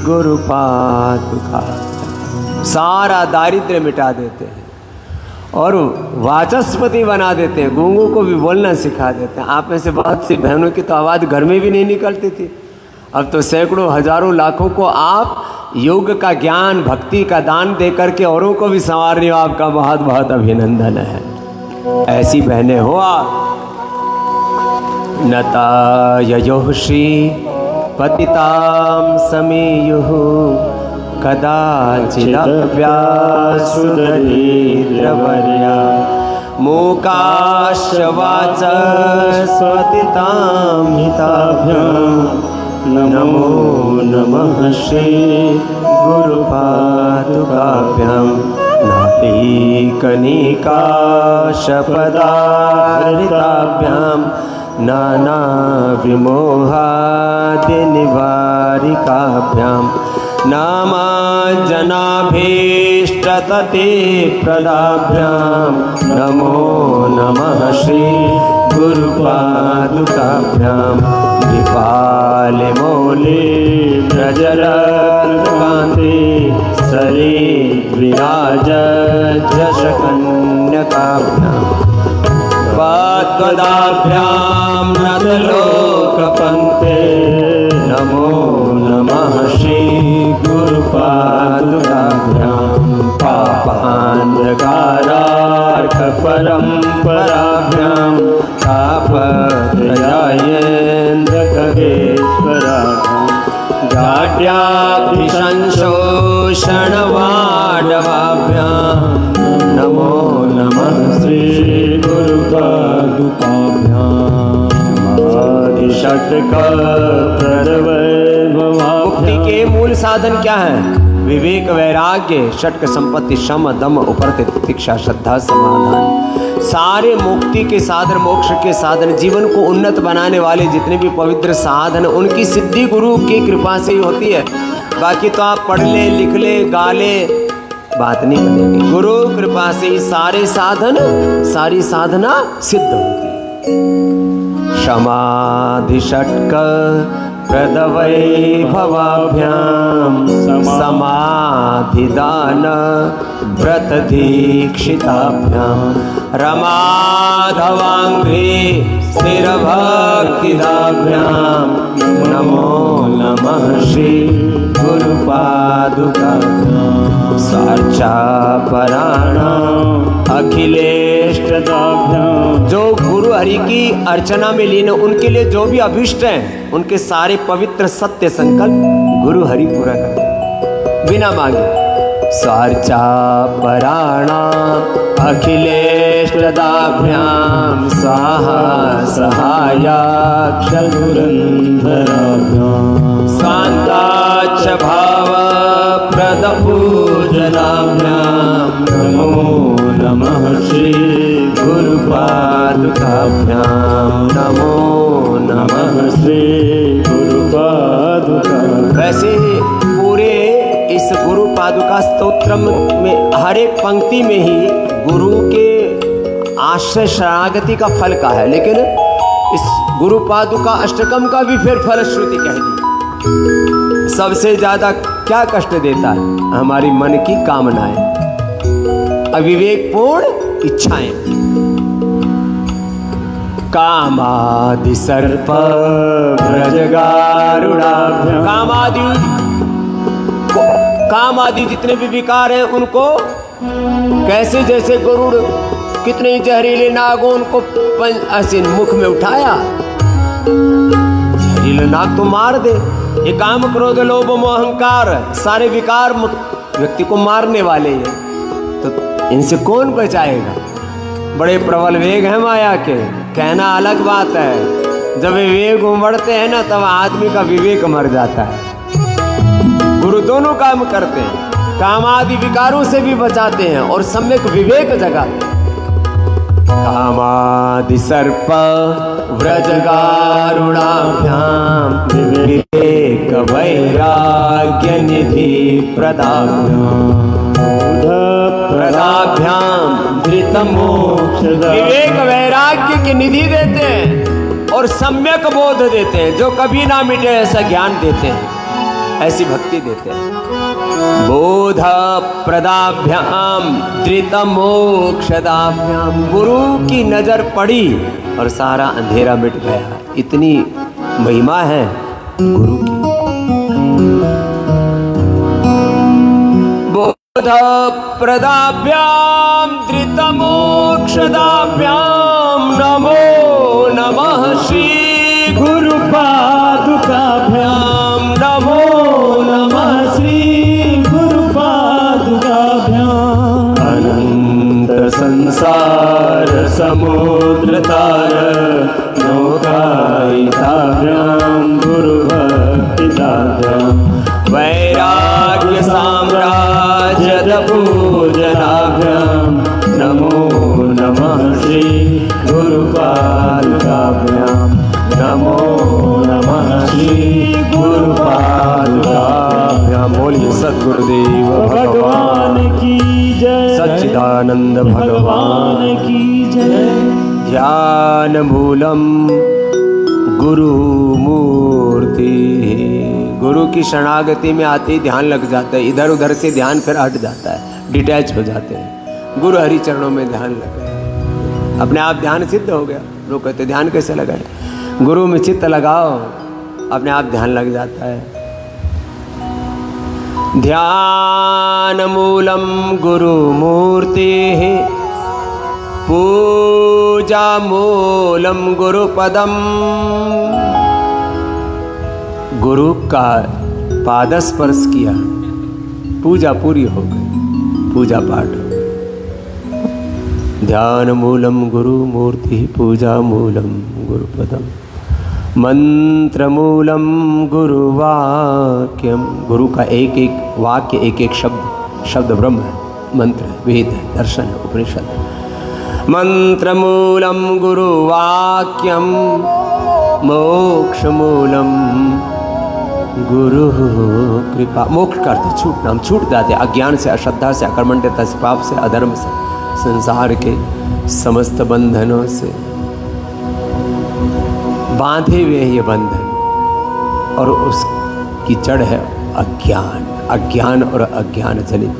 गुरुपादुका। सारा दारिद्र्य मिटा देते हैं और वाचस्पति बना देते हैं, गूंगों को भी बोलना सिखा देते हैं। आप में से बहुत सी बहनों की तो आवाज़ घर में भी नहीं निकलती थी, अब तो सैकड़ों हजारों लाखों को आप योग का ज्ञान, भक्ति का दान दे करके औरों को भी संवार रहे हो। आपका बहुत बहुत अभिनंदन है। ऐसी बहनें हो आप। नताययोः श्री पतितां समेयुः कदाचिदप्यासु दरिद्रवर्या मूकाश्च वाचस्पतितां हिताभ्यां नमो नमः श्री गुरुपादुकाभ्यां। नालीकनिकाशपदाहृताभ्यां नानाविमोहादिनिवारिकाभ्यां नामाजनाभीष्टतते प्रदाभ्यां नमो नमः श्री गुरुपादुकाभ्यां। विपालमौले व्रजरत्नकान्ते सरे विराजशकन्यकाभ्यां पाद्पदाभ्यां नतलोकपङ्क्ते नमो नमः श्री गुरुपादुकाभ्यां। पापान्धकारार्कपरम्पराभ्यां तापत्रयायेन्द्रखगेश्वराभ्यां जाड्याभिसंशोषणवाडवाभ्यां नमो नमः श्री गुरुपादुकाभ्यां। मुक्ति के मूल साधन क्या हैं? विवेक, वैराग्य, षटक संपत्ति, शम, दम, उपरत, तितिक्षा, श्रद्धा, समाधान। सारे मुक्ति के साधन, मोक्ष के साधन, जीवन को उन्नत बनाने वाले जितने भी पवित्र साधन, उनकी सिद्धि गुरु की कृपा से ही होती है। बाकी तो आप पढ़ ले, लिख ले, गा ले, बात नहीं बनेगी। गुरु कृपा से ही सारे साधन, सारी साधना सिद्ध होगी। समाधि षटक प्रदवैभवाभ्यां समाधिदान व्रत दीक्षिताभ्यां रमाधवाङ्घ्रि स्थिरभक्तिदाभ्यां नमो नमः श्री गुरुपादुकाभ्यां। सार्चापराणां अखिलेष्टदाभ्यां। जो गुरु हरि की अर्चना में लीन, उनके लिए जो भी अभिष्ट हैं, उनके सारे पवित्र सत्य संकल्प गुरु हरि पूरा कर दे बिना मांगे। सार्चापराणां अखिलेष्टदाभ्यां स्वाहा सहायाक्षधुरन्धराभ्यां शान्ताच्च भावप्रदपूजनाभ्यां नमो नमः श्री गुरुपादुकाभ्यां। नमो नमः श्री गुरुपादुकाभ्यां। वैसे पूरे इस गुरु पादुका स्तोत्रम में हर एक पंक्ति में ही गुरु के आश्रय शरणागति का फल का है, लेकिन इस गुरु पादुका अष्टकम का भी फिर फलश्रुति कह दी। सबसे ज्यादा क्या कष्ट देता है? हमारी मन की कामनाएं, अविवेकपूर्ण इच्छाएं। कामादि सर्प व्रजगारुणाभ्यां। काम आदि जितने भी विकार हैं उनको कैसे, जैसे गरुड़ कितने जहरीले नागों उनको ऐसे मुख में उठाया, जहरीले नाग तो मार दे। ये काम, क्रोध, लोभ, मोह, अहंकार सारे विकार व्यक्ति को मारने वाले हैं, तो इनसे कौन बचाएगा? बड़े प्रबल वेग हैं माया के, कहना अलग बात है। जब विवेक उमड़ते हैं ना, तब आदमी का विवेक मर जाता है। गुरु दोनों काम करते हैं, काम आदि विकारों से भी बचाते हैं और सम्यक विवेक जगाते हैं। कामादि सर्प व्रजगारुणाभ्याम विवेक वैराग्य निधि प्रदाभ्याम धृत मोक्ष। विवेक वैराग्य की निधि देते हैं और सम्यक बोध देते हैं, जो कभी ना मिटे ऐसा ज्ञान देते हैं, ऐसी भक्ति देते हैं। बोध प्रदाभ्याम धृत मोक्षदाभ्याम। गुरु की नजर पड़ी और सारा अंधेरा मिट गया। इतनी महिमा है गुरु की। बोध प्रदाभ्याम धृत मोक्षदाभ्याम नमो नमः श्री गुरु पादुकाभ्याम नमो नमः श्री गुरु पादुकाभ्याम। अनंत संसार समुद्र तार नौकायिताभ्याम गुरु भक्तिदाभ्याम। वैराग्य साम्राज्य पूजनाभ्याम नमो नमः श्री गुरु पादुकाभ्याम। नमो नमः श्री गुरु पादुकाभ्याम। बोलिए सद्गुरुदेव भगवान की जय। सच्चिदानंद भगवान की जय। ध्यान मूलम गुरु मूर्ति। गुरु की शरणागति में आते ही ध्यान लग जाता है, इधर उधर से ध्यान फिर हट जाता है, डिटैच हो जाते हैं। गुरु हरि चरणों में ध्यान लगे, अपने आप ध्यान सिद्ध हो गया। लोग कहते ध्यान कैसे लगाए? गुरु में चित्त लगाओ, अपने आप ध्यान लग जाता है। ध्यान मूलम गुरु मूर्ति पूजा मूलम गुरु पदम। गुरु का पाद स्पर्श किया, पूजा पूरी हो गई, पूजा पाठ हो गई। ध्यान मूलम गुरु मूर्ति पूजा मूलम गुरु पदम मंत्र मूलम गुरु वाक्यम। गुरु का एक एक वाक्य, एक एक शब्द ब्रह्म है, मंत्र है, वेद है, दर्शन है, उपनिषद है। मंत्र मूलम गुरु वाक्यम मोक्ष मूलम गुरु कृपा। मोक्ष का अर्थ छूटना, हम छूट जाते अज्ञान से, अश्रद्धा से, अकर्मण्यता से, पाप से, अधर्म से, संसार के समस्त बंधनों से। बांधे हुए हैं ये बंधन और उसकी जड़ है अज्ञान। अज्ञान और अज्ञान जनित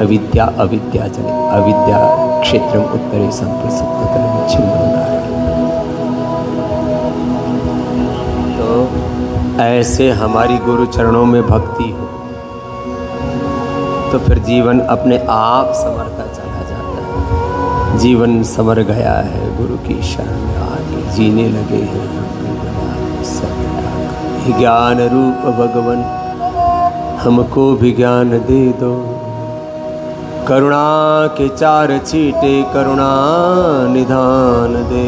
अविद्या, अविद्या जनित अविद्या क्षेत्र उत्तरे संप्रसुप्ततरम छिन्नो नारायण। तो ऐसे हमारी गुरु चरणों में भक्ति हो तो फिर जीवन अपने आप संवरता चला जाता है। जीवन संवर गया है, गुरु की शरण में आके जीने लगे हैं। ज्ञान रूप भगवन हमको भी ज्ञान दे दो, करुणा के चार छींटे करुणा निधान दे।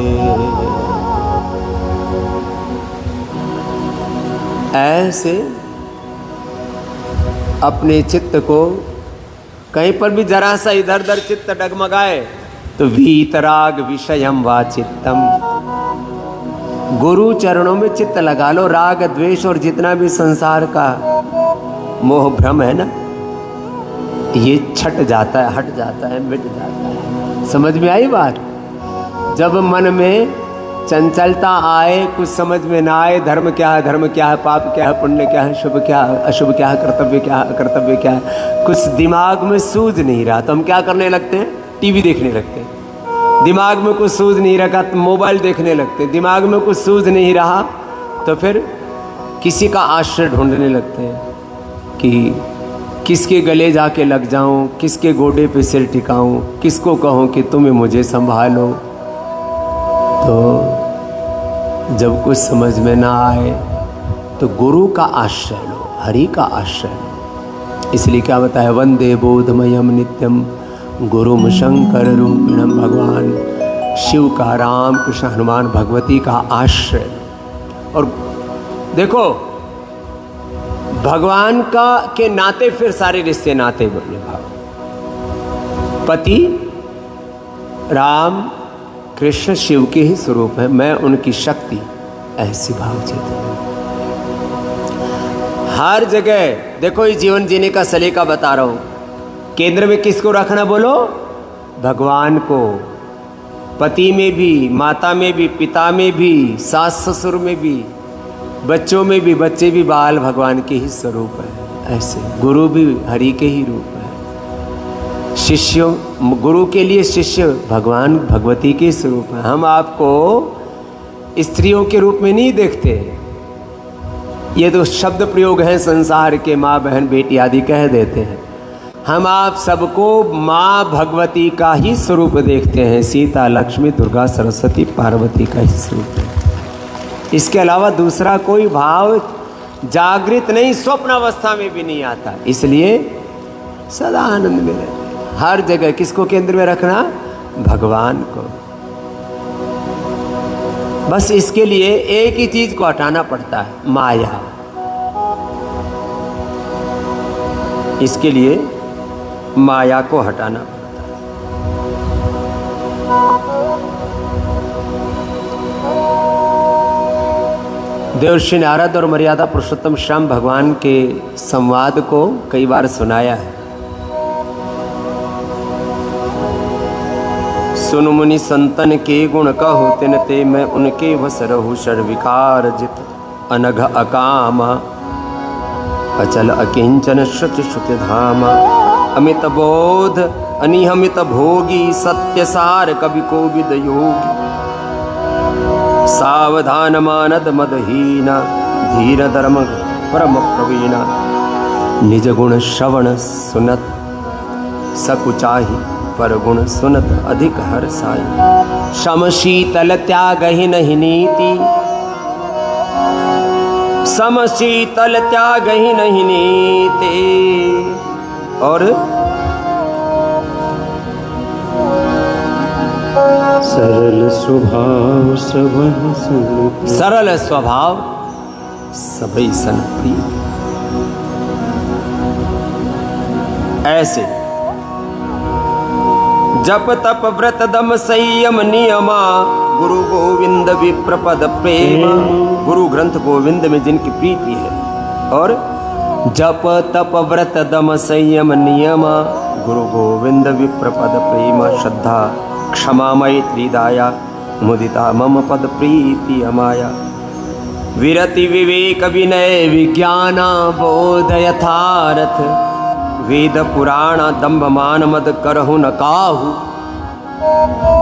ऐसे अपने चित्त को कहीं पर भी जरा सा इधर उधर चित्त डगमगाए तो वीतराग विषयम वा चित्तम। गुरु चरणों में चित्त लगा लो। राग द्वेष और जितना भी संसार का मोह भ्रम है ना, ये छट जाता है, हट जाता है, मिट जाता है। समझ में आई बात? जब मन में चंचलता आए, कुछ समझ में ना आए, धर्म क्या है, धर्म क्या है, पाप क्या है, पुण्य क्या है, शुभ क्या है, अशुभ क्या है, कर्तव्य क्या है, अकर्तव्य क्या है, कुछ दिमाग में सूझ नहीं रहा तो हम क्या करने लगते हैं? टीवी देखने लगते हैं। दिमाग में कुछ सूझ नहीं रखा तो मोबाइल देखने लगते हैं। दिमाग में कुछ सूझ नहीं रहा तो फिर किसी का आश्रय ढूंढने लगते हैं कि किसके गले जाके लग जाऊं, किसके गोडे पे सिर टिकाऊं, किसको कहूं कि तुम्हें मुझे संभालो। तो जब कुछ समझ में ना आए तो गुरु का आश्रय लो, हरि का आश्रय लो। इसलिए क्या बताया? वंदे बोधमयम नित्यम गुरुम शंकर रूपिणम, भगवान शिव का, राम कृष्ण हनुमान भगवती का आश्रय। और देखो भगवान का के नाते फिर सारे रिश्ते नाते निभाओ। पति राम कृष्ण शिव के ही स्वरूप है, मैं उनकी शक्ति, ऐसी भाव चेतना। हर जगह देखो, ये जीवन जीने का सलीका बता रहा हूं। केंद्र में किसको रखना बोलो? भगवान को। पति में भी, माता में भी, पिता में भी, सास ससुर में भी, बच्चों में भी। बच्चे भी बाल भगवान के ही स्वरूप है। ऐसे गुरु भी हरि के ही रूप है। शिष्यों, गुरु के लिए शिष्य भगवान भगवती के स्वरूप है। हम आपको स्त्रियों के रूप में नहीं देखते। ये तो शब्द प्रयोग है संसार के, माँ बहन बेटी आदि कह देते हैं। हम आप सबको माँ भगवती का ही स्वरूप देखते हैं। सीता लक्ष्मी दुर्गा सरस्वती पार्वती का ही स्वरूप है। इसके अलावा दूसरा कोई भाव जागृत नहीं, स्वप्न अवस्था में भी नहीं आता। इसलिए सदा आनंद में रहते। हर जगह किसको केंद्र में रखना? भगवान को। बस इसके लिए एक ही चीज को हटाना पड़ता है, माया। इसके लिए माया को हटाना पड़ता है। देवर्षि नारद और मर्यादा पुरुषोत्तम श्याम भगवान के संवाद को कई बार सुनाया है। सुन मुनि संतन के गुण कहो, तिन ते मैं उनके वस रहु। सर्विकार जित अनघ अकाम, अचल अकिंचन श्रुति श्रुति धाम। अमित बोध अनिहमित भोगी, सत्य सार कवि कोविद योगी। सावधान मानद मदहीना, धीर धर्म परम प्रवीणा। निज गुण श्रवण सुनत, सकुचाही पर गुण सुनत अधिक हर्षाई। शम शीतल त्याग ही नहीं नीति, सम शीतल त्याग ही नहीं नीति। और सरल स्वभाव सबहि सन प्रिय। सरल स्वभाव सभी सन प्रिय। ऐसे जप तप व्रत दम संयम नियमा, गुरु गोविंद विप्रपद प्रेम। गुरु ग्रंथ गोविंद में जिनकी प्रीति है। और जप तप व्रत दम संयम नियमा, गुरु गोविंद विप्रपद प्रेम। श्रद्धा क्षमा मैत्री दाया, मुदिता मम पद प्रीति अमाया। विरति विवेक विनय विज्ञान, बोध यथारथ। वेद पुराण दंभ मान मद करहु न काहू।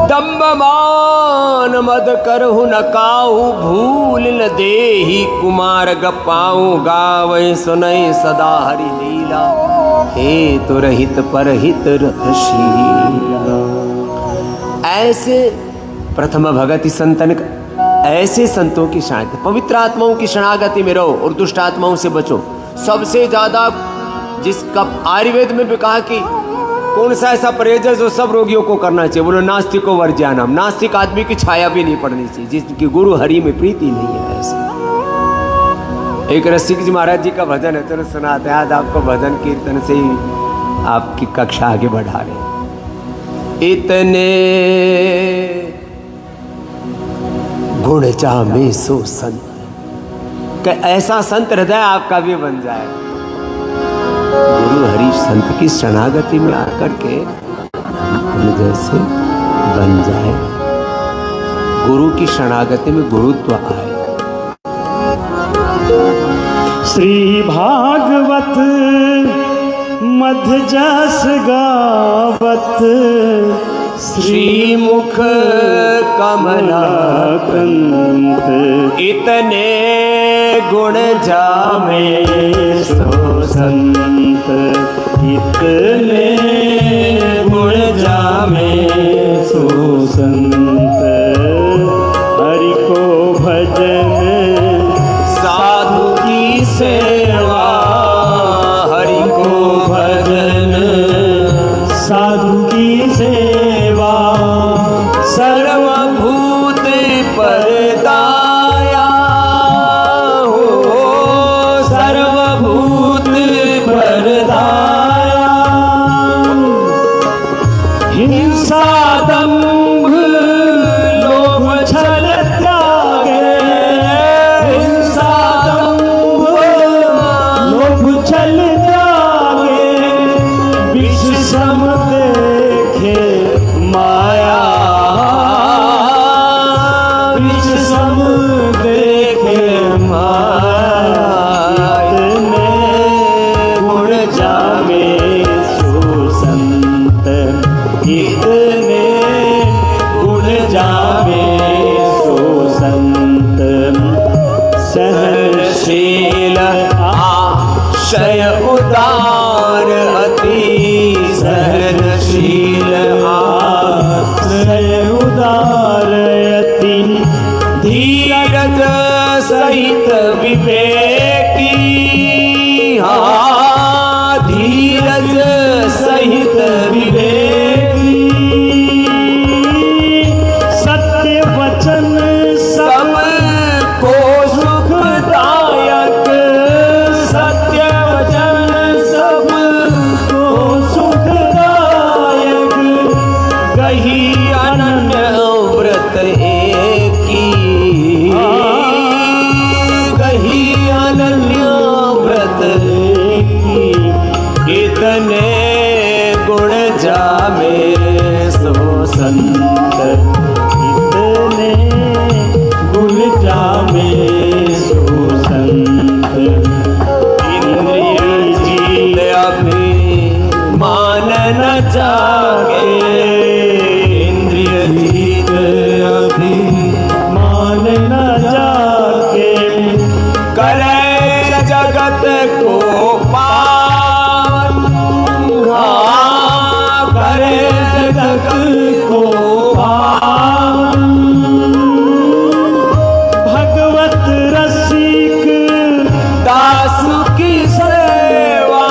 दंभ मान मद करहु न काहू। भूल न देहि कुमार गपाऊं, गावै सुनै सदा हरि लीला। हे तो रहित परहित रथशीला। ऐसे प्रथम भगति संतन, ऐसे संतों की शरणागति, पवित्र आत्माओं की शरणागति में रहो और दुष्ट आत्माओं से बचो। सबसे ज्यादा जिसका आयुर्वेद में भी कहा कि कौन सा ऐसा परहेज है जो सब रोगियों को करना चाहिए, बोलो नास्तिको वर्ज्यानाम। नास्तिक आदमी की छाया भी नहीं पड़नी चाहिए, जिसकी गुरु हरि में प्रीति नहीं है। ऐसे एक रसिक जी महाराज जी का भजन है, चलो सुनाते हैं। आज आपको भजन कीर्तन से ही आपकी कक्षा आगे बढ़ा रहे। इतने गुण जामे सो संत, कि ऐसा संत हृदय आपका भी बन जाए। गुरु हरि संत की शरणागति में आकर के हम जैसे बन जाए। गुरु की शरणागति में गुरुत्व आए। श्री भागवत मध्य जस गावत, श्रीमुख कमला कंठ। इतने गुण जामे सो संत, इतने गुण जामे सो संत। हरि को भजन साधु की सेवा, हरि को भजन साधु की दंभ लोभ छल त्यागे, हिंसा दंभ लोभ छल त्यागे, विष सम देखे माया, विष सम देखे माया, इतने गुण जामे सो संत, इतने गुण जामे सो संत, सहनशील आशय उदार अति, सहनशील आश्रय उदार अति, धीरज सहित विवेकी, हाँ धीरज सहित विवेकी, सत्य वचन सबको सुखदायक, सत्य वचन सबको सुखदायक, कही अनन्य व्रत एकी, कही अनन्य व्रत एकी, इतने गुण जामे सो संत, इतने गुण जामे सो संत, इंद्रिय जीत अभिमान न जागे, इंद्रिय जीत अभिमान न जाके, करे जगत को पावन, हाँ करे जगत को पावन, भगवत रसिक दास की सेवा,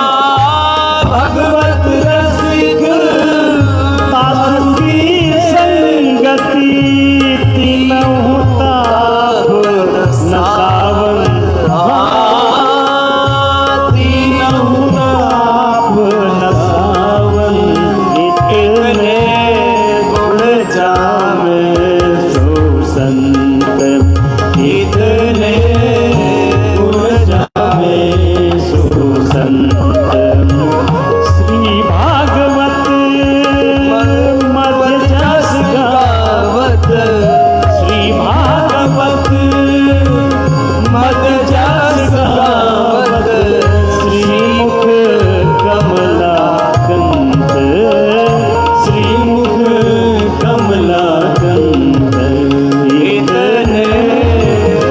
भगवत रसिक दास की संगति, तीनों ताप न सावन, तीनों ताप न सावन, इतने गुण जामे सो संत, इतने गुण जामे सो संत, श्री भागवत मध्य जस गावत, श्री भागवत मद जस गावत, श्रीमुख कमलाकंत, श्रीमुख कमलाकंत, इतने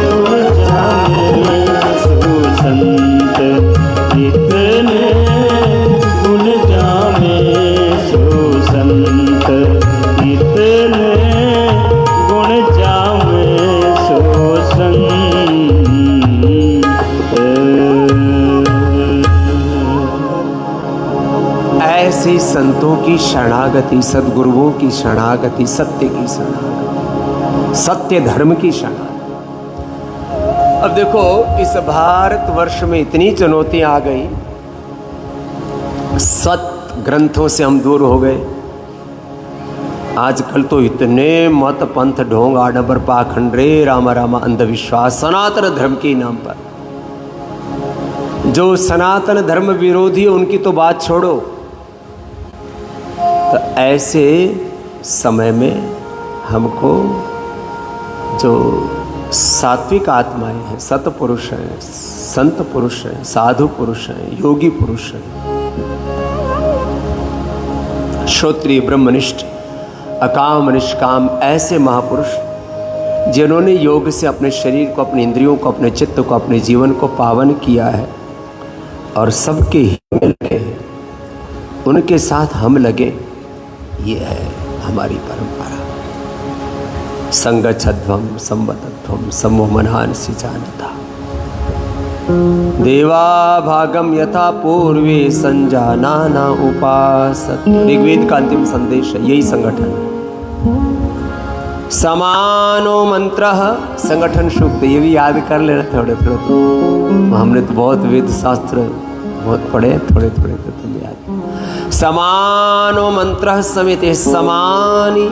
गुण जामे सो संत, इतने गुण जामे सो संत, इतने गुण जामे सो संत। ऐसे संतों की शरणागति, सद्गुरुओं की शरणागति, सत्य की शरणागति, सत्य धर्म की शरणागति। अब देखो इस भारतवर्ष में इतनी चुनौतियां आ गई, सत ग्रंथों से हम दूर हो गए। आजकल तो इतने मत पंथ ढोंग आडंबर पाखंड रे रामा रामा अंधविश्वास सनातन धर्म के नाम पर। जो सनातन धर्म विरोधी है उनकी तो बात छोड़ो। तो ऐसे समय में हमको जो सात्विक आत्माएं हैं, सतपुरुष हैं, संत पुरुष हैं, साधु पुरुष हैं, योगी पुरुष हैं, श्रोत्रिय ब्रह्मनिष्ठ अकाम निष्काम ऐसे महापुरुष जिन्होंने योग से अपने शरीर को, अपने इंद्रियों को, अपने चित्त को, अपने जीवन को पावन किया है और सबके ही में लगे हैं, उनके साथ हम लगे, ये है हमारी परंपरा। संगच्छध्वम संवदध्वम सम्मोहनहांसि जानता देवा भागम यथा पूर्वे संजानाना उपासत। ऋग्वेद का अंतिम संदेश है, यही संगठन है। समानो मंत्र संगठन सूक्त, ये भी याद कर लेना थोड़े थोड़े। हमने तो बहुत वेद शास्त्र बहुत पढ़े, थोड़े थोड़े तो तुम याद। समानो मंत्रः समितिः समानि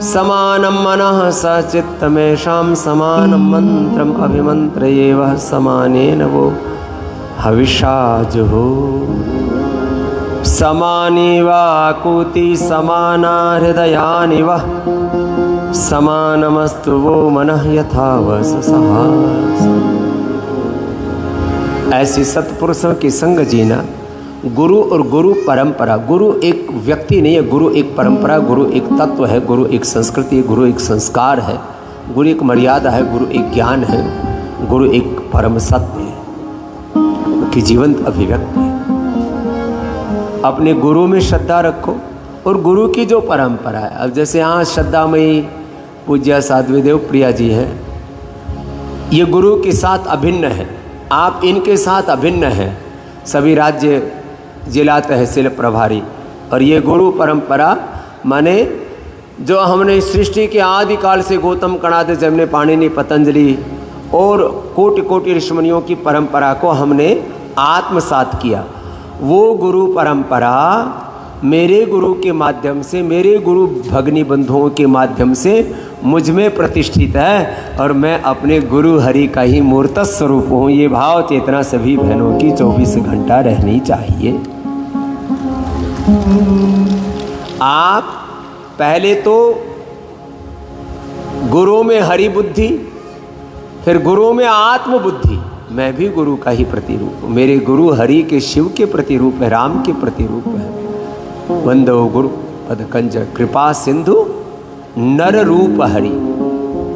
समानं मनः सचित्तमेषां समानं मंत्रम् अभिमन्त्रयेवः समानेन वो हविषा जुहुः समानि वाकुति समाना हृदयानि वः समानमस्तु वो मनः यथा वसुसहास। ऐसे सत्पुरुषों की संग जीना। गुरु और गुरु परंपरा, गुरु एक व्यक्ति नहीं है, गुरु एक परंपरा, गुरु एक तत्व है, गुरु एक संस्कृति, गुरु एक संस्कार है, गुरु एक मर्यादा है, गुरु एक ज्ञान है, गुरु एक परम सत्य है कि जीवंत अभिव्यक्ति है। अपने गुरु में श्रद्धा रखो और गुरु की जो परंपरा है। अब जैसे यहाँ श्रद्धामयी पूज्य साध्वी देव प्रिया जी हैं, ये गुरु के साथ अभिन्न है, आप इनके साथ अभिन्न हैं, सभी राज्य जिला तहसील प्रभारी। और ये गुरु परंपरा माने जो हमने सृष्टि के आदिकाल से गौतम कणाद जमने पाणिनि पतंजलि और कोटि कोटि ऋषिमुनियों की परंपरा को हमने आत्मसात किया। वो गुरु परंपरा मेरे गुरु के माध्यम से, मेरे गुरु भगनी बंधुओं के माध्यम से मुझ में प्रतिष्ठित है और मैं अपने गुरु हरि का ही मूर्त स्वरूप हूँ। ये भाव चेतना सभी बहनों की 24 घंटा रहनी चाहिए। आप पहले तो गुरु में हरि बुद्धि, फिर गुरु में आत्म बुद्धि। मैं भी गुरु का ही प्रतिरूप हूँ। मेरे गुरु हरि के शिव के प्रतिरूप है, राम के प्रतिरूप है। वंदो गुरु पद कंज कृपा सिंधु नर रूप हरि।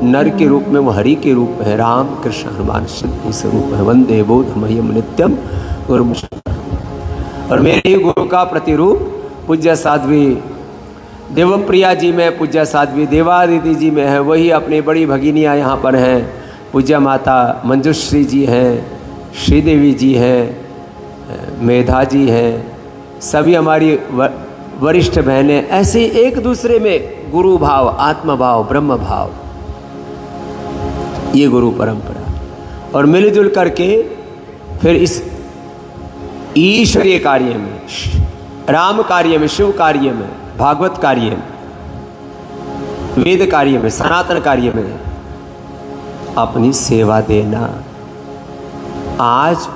नर के रूप में वो हरि के रूप है, राम कृष्ण हनुमान शक्ति स्वरूप है। वंदे बोधमयम नित्यम गुरु। और मेरे गुरु का प्रतिरूप पूज्य साध्वी देवप्रिया जी में, पूज्य साध्वी देवादिति जी में है। वही अपनी बड़ी भगिनियाँ यहाँ पर हैं। पूज्य माता मंजुश्री जी हैं, श्रीदेवी जी हैं, मेधा जी हैं, सभी हमारी वरिष्ठ बहनें। ऐसे एक दूसरे में गुरु भाव, आत्म भाव, ब्रह्म भाव, ये गुरु परंपरा। और मिलजुल करके फिर इस ईश्वरीय कार्य में, राम कार्य में, शिव कार्य में, भागवत कार्य में, वेद कार्य में, सनातन कार्य में अपनी सेवा देना। आज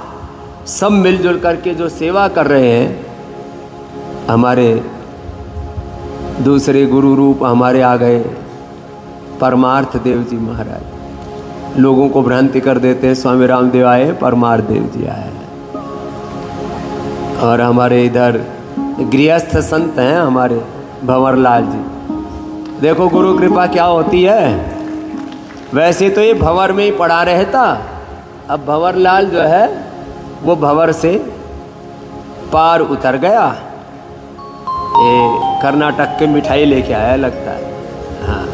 सब मिलजुल करके जो सेवा कर रहे हैं, हमारे दूसरे गुरु रूप हमारे आ गए परमार्थ देव जी महाराज। लोगों को भ्रांति कर देते हैं, स्वामी रामदेव आए, परमार्थ देव जी आए। और हमारे इधर गृहस्थ संत हैं हमारे भंवरलाल जी। देखो गुरु कृपा क्या होती है। वैसे तो ये भंवर में ही पड़ा रहता, अब भंवरलाल जो है वो भंवर से पार उतर गया। ये कर्नाटक के मिठाई लेके आया लगता है। हाँ,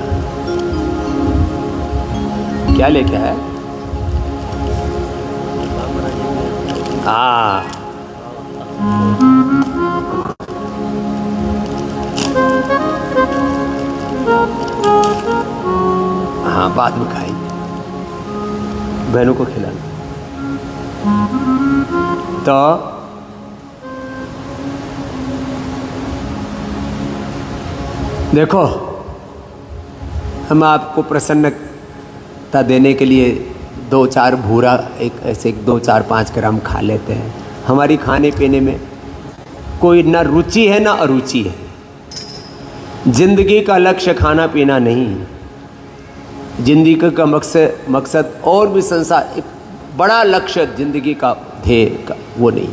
क्या लेके आया? हाँ, हाँ, बाद में खाई, बहनों को खिलाना। तो देखो, हम आपको प्रसन्नता देने के लिए 2-4 भूरा एक ऐसे 2-4-5 ग्राम खा लेते हैं। हमारी खाने पीने में कोई ना रुचि है ना अरुचि है। जिंदगी का लक्ष्य खाना पीना नहीं है। जिंदगी का मकसद और भी संसार, एक बड़ा लक्ष्य जिंदगी का ध्येय का वो नहीं।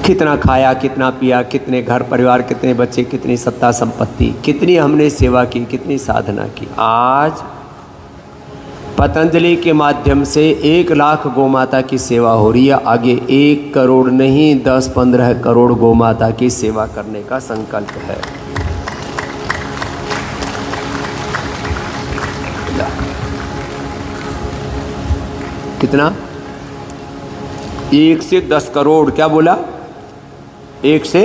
कितना खाया, कितना पिया, कितने घर परिवार, कितने बच्चे, कितनी सत्ता संपत्ति, कितनी हमने सेवा की, कितनी साधना की। आज पतंजलि के माध्यम से 1 लाख गौमाता की सेवा हो रही है। आगे 1 करोड़ नहीं 10-15 करोड़ गौमाता की सेवा करने का संकल्प है। कितना? 1 से 10 करोड़। क्या बोला? 1 से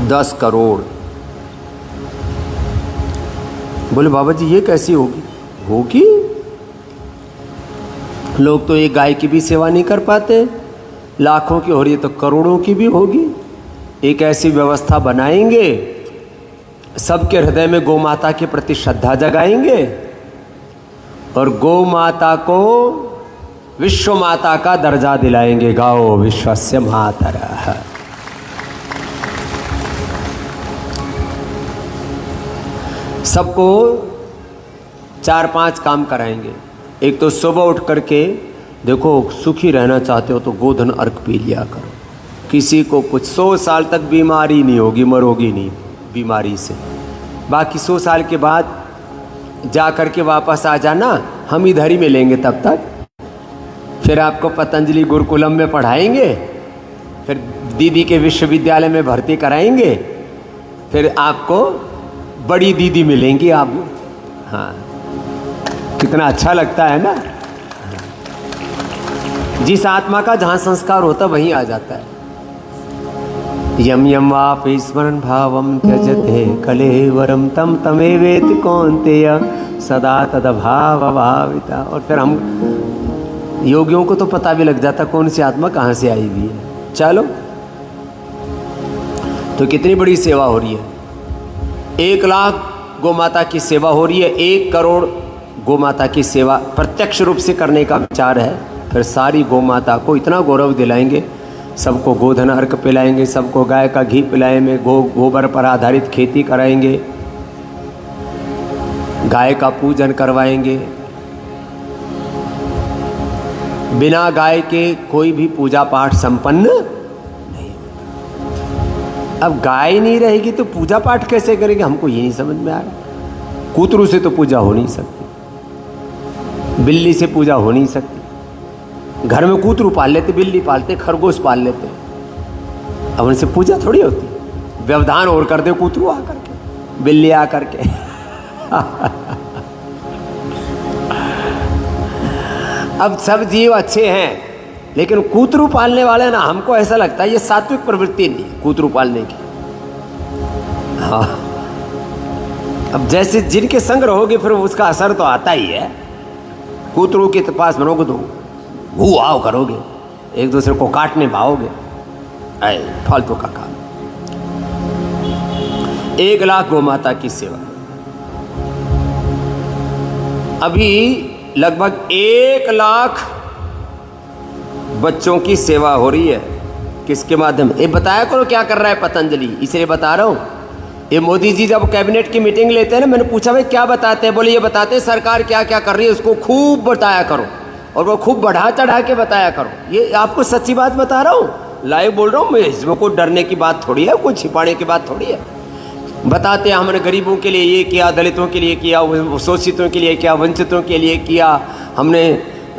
10 करोड़। बोले बाबा जी ये कैसी होगी? लोग तो एक गाय की भी सेवा नहीं कर पाते, लाखों की हो रही है तो करोड़ों की भी होगी। एक ऐसी व्यवस्था बनाएंगे, सबके हृदय में गौ माता के प्रति श्रद्धा जगाएंगे और गौ माता को विश्व माता का दर्जा दिलाएंगे। गाओ विश्वस्य मातरः। सबको 4-5 काम कराएंगे। एक तो सुबह उठ करके देखो, सुखी रहना चाहते हो तो गोधन अर्घ पी लिया करो। किसी को कुछ 100 साल तक बीमारी नहीं होगी, मरोगी नहीं बीमारी से। बाकी 100 साल के बाद जा कर के वापस आ जाना, हम इधर ही मिलेंगे तब तक। फिर आपको पतंजलि गुरुकुलम में पढ़ाएंगे, फिर दीदी के विश्वविद्यालय में भर्ती कराएंगे, फिर आपको बड़ी दीदी मिलेंगी आप। हाँ, कितना अच्छा लगता है ना। जिस आत्मा का जहाँ संस्कार होता वहीं आ जाता है। यम यम वापि स्मरण भावम त्यजते कलेवरम तम तमेवेति कौन्तेय सदा तदभाव भाविता। और फिर हम योगियों को तो पता भी लग जाता कौन सी आत्मा कहाँ से आई हुई है। चलो, तो कितनी बड़ी सेवा हो रही है। 1 लाख गौ माता की सेवा हो रही है। 1 करोड़ गौ माता की सेवा प्रत्यक्ष रूप से करने का विचार है। फिर सारी गौ माता को इतना गौरव दिलाएंगे, सबको गोधन अर्घ पिलाएंगे, सबको गाय का घी पिलाएंगे, गोबर पर आधारित खेती कराएंगे, गाय का पूजन करवाएंगे। बिना गाय के कोई भी पूजा पाठ संपन्न नहीं होता। अब गाय नहीं रहेगी तो पूजा पाठ कैसे करेंगे, हमको ये नहीं समझ में आ रहा। कूतरू से तो पूजा हो नहीं सकती, बिल्ली से पूजा हो नहीं सकती। घर में कूतरू पाल लेते, बिल्ली पालते, खरगोश पाल लेते, अब उनसे पूजा थोड़ी होती। व्यवधान और कर दे कूतरू आकर के, बिल्ली आकर के। अब सब जीव अच्छे हैं, लेकिन कूतरू पालने वाले ना, हमको ऐसा लगता है ये सात्विक प्रवृत्ति नहीं कूतरू पालने की। हाँ, अब जैसे जिनके संग रहोगे फिर उसका असर तो आता ही है। कूतरू के पास बनोगे तो वो आओ करोगे, एक दूसरे को काटने भाओगे, ऐ फालतू का काम। 1 लाख गौ माता की सेवा। अभी लगभग 1 लाख बच्चों की सेवा हो रही है। किसके माध्यम? ये बताया करो क्या कर रहा है पतंजलि, इसलिए बता रहा हूँ। ये मोदी जी जब कैबिनेट की मीटिंग लेते हैं ना, मैंने पूछा भाई क्या बताते हैं, बोले ये बताते हैं सरकार क्या क्या कर रही है, उसको खूब बताया करो और वो खूब बढ़ा चढ़ा के बताया करो। ये आपको सच्ची बात बता रहा हूँ, लाइव बोल रहा हूँ मैं। इसमें कोई डरने की बात थोड़ी है, कोई छिपाने की बात थोड़ी है। बताते हैं हमने गरीबों के लिए ये किया, दलितों के लिए किया, शोषितों के लिए किया, वंचितों के लिए किया, हमने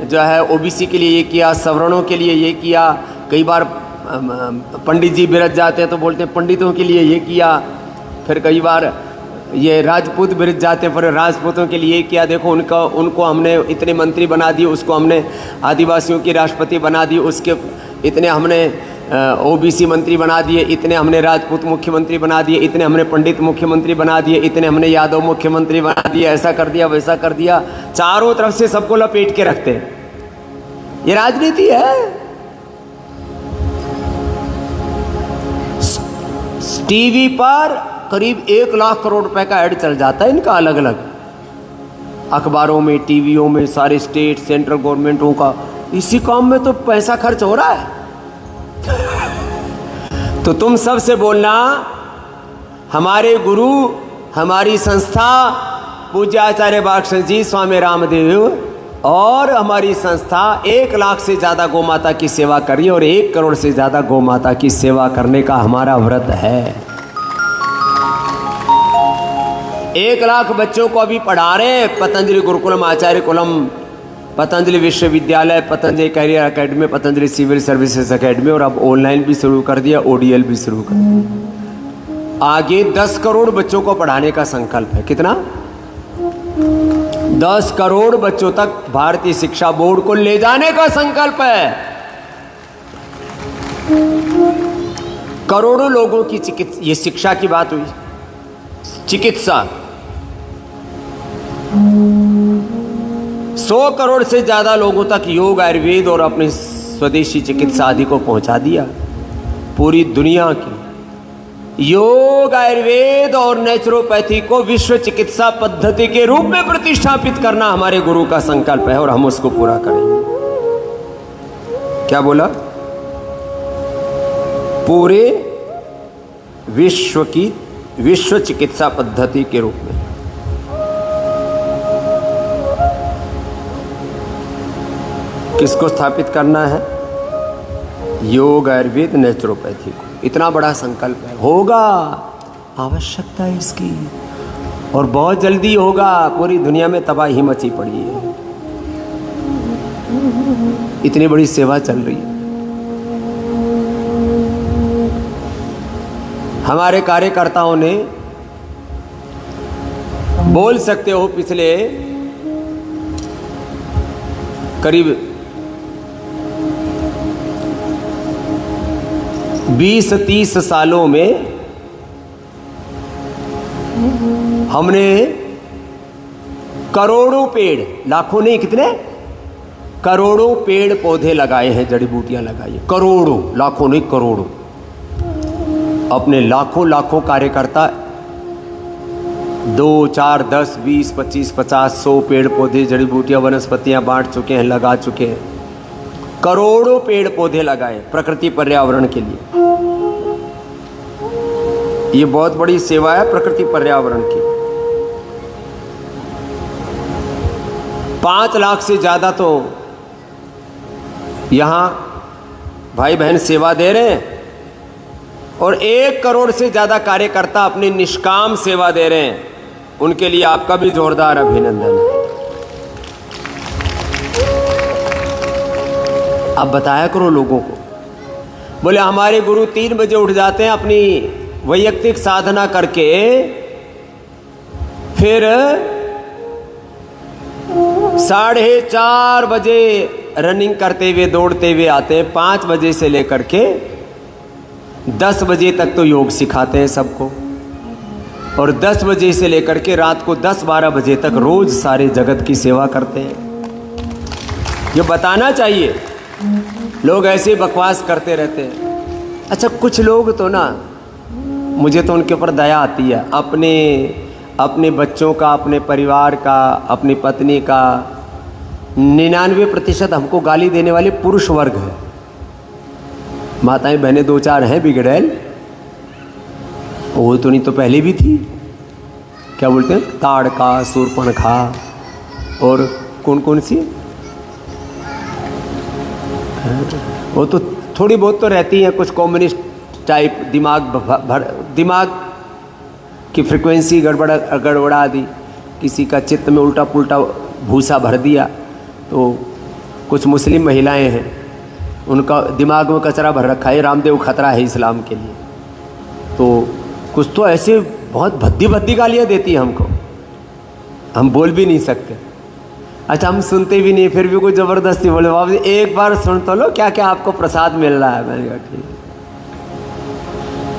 जो है ओबीसी के लिए ये किया, सवर्णों के लिए ये किया। कई बार पंडित जी बिरज जाते हैं तो बोलते हैं पंडितों के लिए ये किया। फिर कई बार ये राजपूत बिरज जाते हैं, फिर राजपूतों के लिए किया। देखो उनको हमने इतने मंत्री बना दिए, उसको हमने आदिवासियों की राष्ट्रपति बना दी, उसके इतने हमने ओबीसी मंत्री बना दिए, इतने हमने राजपूत मुख्यमंत्री बना दिए, इतने हमने पंडित मुख्यमंत्री बना दिए, इतने हमने यादव मुख्यमंत्री बना दिए, ऐसा कर दिया वैसा कर दिया। चारों तरफ से सबको लपेट के रखते हैं। ये राजनीति है। टीवी पर करीब 1 लाख करोड़ रुपए का ऐड चल जाता है इनका, अलग अलग अखबारों में, टीवियों में, सारे स्टेट सेंट्रल गवर्नमेंटों का। इसी काम में तो पैसा खर्च हो रहा है। तो तुम सबसे बोलना, हमारे गुरु, हमारी संस्था पूज्य आचार्य बालकृष्ण जी, स्वामी रामदेव और हमारी संस्था 1 लाख से ज़्यादा गौ माता की सेवा कर रही है और 1 करोड़ से ज़्यादा गौ माता की सेवा करने का हमारा व्रत है। 1 लाख बच्चों को अभी पढ़ा रहे हैं पतंजलि गुरुकुलम, आचार्य coulomb, Patanjali Vishwavidyalaya, Patanjali career academy, Patanjali civil services academy, और अब ऑनलाइन भी शुरू कर दिया, ओडीएल भी शुरू कर दिया। आगे 10 करोड़ बच्चों को पढ़ाने का संकल्प है। कितना? 10 करोड़ बच्चों तक भारतीय शिक्षा बोर्ड को ले जाने का संकल्प है। करोड़ों लोगों की चिकित्सा, ये शिक्षा की बात हुई, चिकित्सा 100 करोड़ से ज्यादा लोगों तक योग, आयुर्वेद और अपने स्वदेशी चिकित्सा आदि को पहुंचा दिया। पूरी दुनिया की योग, आयुर्वेद और नेचुरोपैथी को विश्व चिकित्सा पद्धति के रूप में प्रतिष्ठापित करना हमारे गुरु का संकल्प है और हम उसको पूरा करेंगे। क्या बोला? पूरे विश्व चिकित्सा पद्धति के रूप में। किसको स्थापित करना है? योग, आयुर्वेद, नेचुरोपैथी को। इतना बड़ा संकल्प है, होगा, आवश्यकता है इसकी, और बहुत जल्दी होगा। पूरी दुनिया में तबाही मची पड़ी है, इतनी बड़ी सेवा चल रही है। हमारे कार्यकर्ताओं ने, बोल सकते हो, पिछले करीब 20-30 सालों में हमने करोड़ों पेड़, लाखों नहीं, कितने करोड़ों पेड़ पौधे लगाए हैं, जड़ी बूटियां लगाई हैं, करोड़ों, लाखों नहीं करोड़ों। अपने लाखों कार्यकर्ता 2, 4, 10, 20, 25, 50, 100 पेड़ पौधे, जड़ी बूटियां, वनस्पतियां बांट चुके हैं, लगा चुके हैं। करोड़ों पेड़ पौधे लगाए प्रकृति पर्यावरण के लिए। ये बहुत बड़ी सेवा है प्रकृति पर्यावरण की। 5 लाख से ज़्यादा तो यहाँ भाई बहन सेवा दे रहे हैं, और 1 करोड़ से ज़्यादा कार्यकर्ता अपनी निष्काम सेवा दे रहे हैं। उनके लिए आपका भी जोरदार अभिनंदन है। अब बताया करो लोगों को। बोले हमारे गुरु 3 बजे उठ जाते हैं अपनी वैयक्तिक साधना करके, फिर 4:30 बजे रनिंग करते हुए, दौड़ते हुए आते हैं। 5 बजे से लेकर के 10 बजे तक तो योग सिखाते हैं सबको, और 10 बजे से लेकर के रात को 10-12 बजे तक रोज सारे जगत की सेवा करते हैं। ये बताना चाहिए, लोग ऐसे बकवास करते रहते हैं। अच्छा, कुछ लोग तो ना, मुझे तो उनके ऊपर दया आती है, अपने बच्चों का, अपने परिवार का, अपनी पत्नी का 99% हमको गाली देने वाले पुरुष वर्ग है। माताएं बहनें 2-4 हैं बिगड़ैल, वो तो नहीं तो पहले भी थी। क्या बोलते हैं, ताड़का, सूर्पणखा, और कौन सी, वो तो थोड़ी बहुत तो रहती हैं, कुछ कम्युनिस्ट टाइप, दिमाग की फ्रिक्वेंसी गड़बड़ा दी, किसी का चित्त में उल्टा पुल्टा भूसा भर दिया। तो कुछ मुस्लिम महिलाएं हैं, उनका दिमाग में कचरा भर रखा है, रामदेव खतरा है इस्लाम के लिए। तो कुछ तो ऐसे बहुत भद्दी गालियाँ देती है हमको, हम बोल भी नहीं सकते। अच्छा, हम सुनते भी नहीं, फिर भी कोई ज़बरदस्ती बोले, बाबू जी एक बार सुन तो लो, क्या क्या आपको प्रसाद मिल रहा है। मैंने कहा ठीक।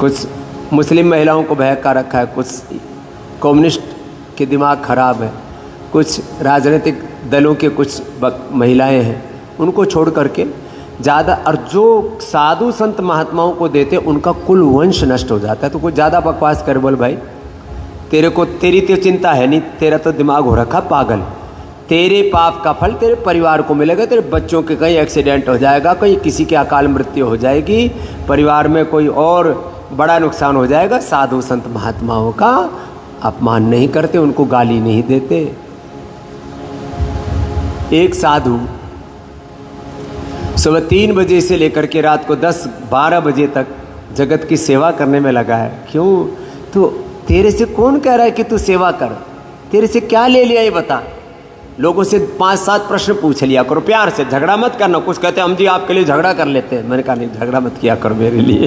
कुछ मुस्लिम महिलाओं को बहका रखा है, कुछ कम्युनिस्ट के दिमाग खराब है, कुछ राजनीतिक दलों के कुछ महिलाएं हैं, उनको छोड़ करके ज़्यादा, और जो साधु संत महात्माओं को देते उनका कुल वंश नष्ट हो जाता है। तो कुछ ज़्यादा बकवास कर, बोल भाई तेरी तो चिंता है नहीं, तेरा तो दिमाग हो रखा पागल। तेरे पाप का फल तेरे परिवार को मिलेगा, तेरे बच्चों के कहीं एक्सीडेंट हो जाएगा, कहीं किसी की अकाल मृत्यु हो जाएगी, परिवार में कोई और बड़ा नुकसान हो जाएगा। साधु संत महात्माओं का अपमान नहीं करते, उनको गाली नहीं देते। एक साधु सुबह 3 बजे से लेकर के रात को 10-12 बजे तक जगत की सेवा करने में लगा है। क्यों? तो तेरे से कौन कह रहा है कि तू सेवा कर? तेरे से क्या ले लिया ये बता। लोगों से 5-7 प्रश्न पूछ लिया करो, प्यार से, झगड़ा मत करना। कुछ कहते हैं हम जी आपके लिए झगड़ा कर लेते हैं। मैंने कहा नहीं, झगड़ा मत किया करो मेरे लिए।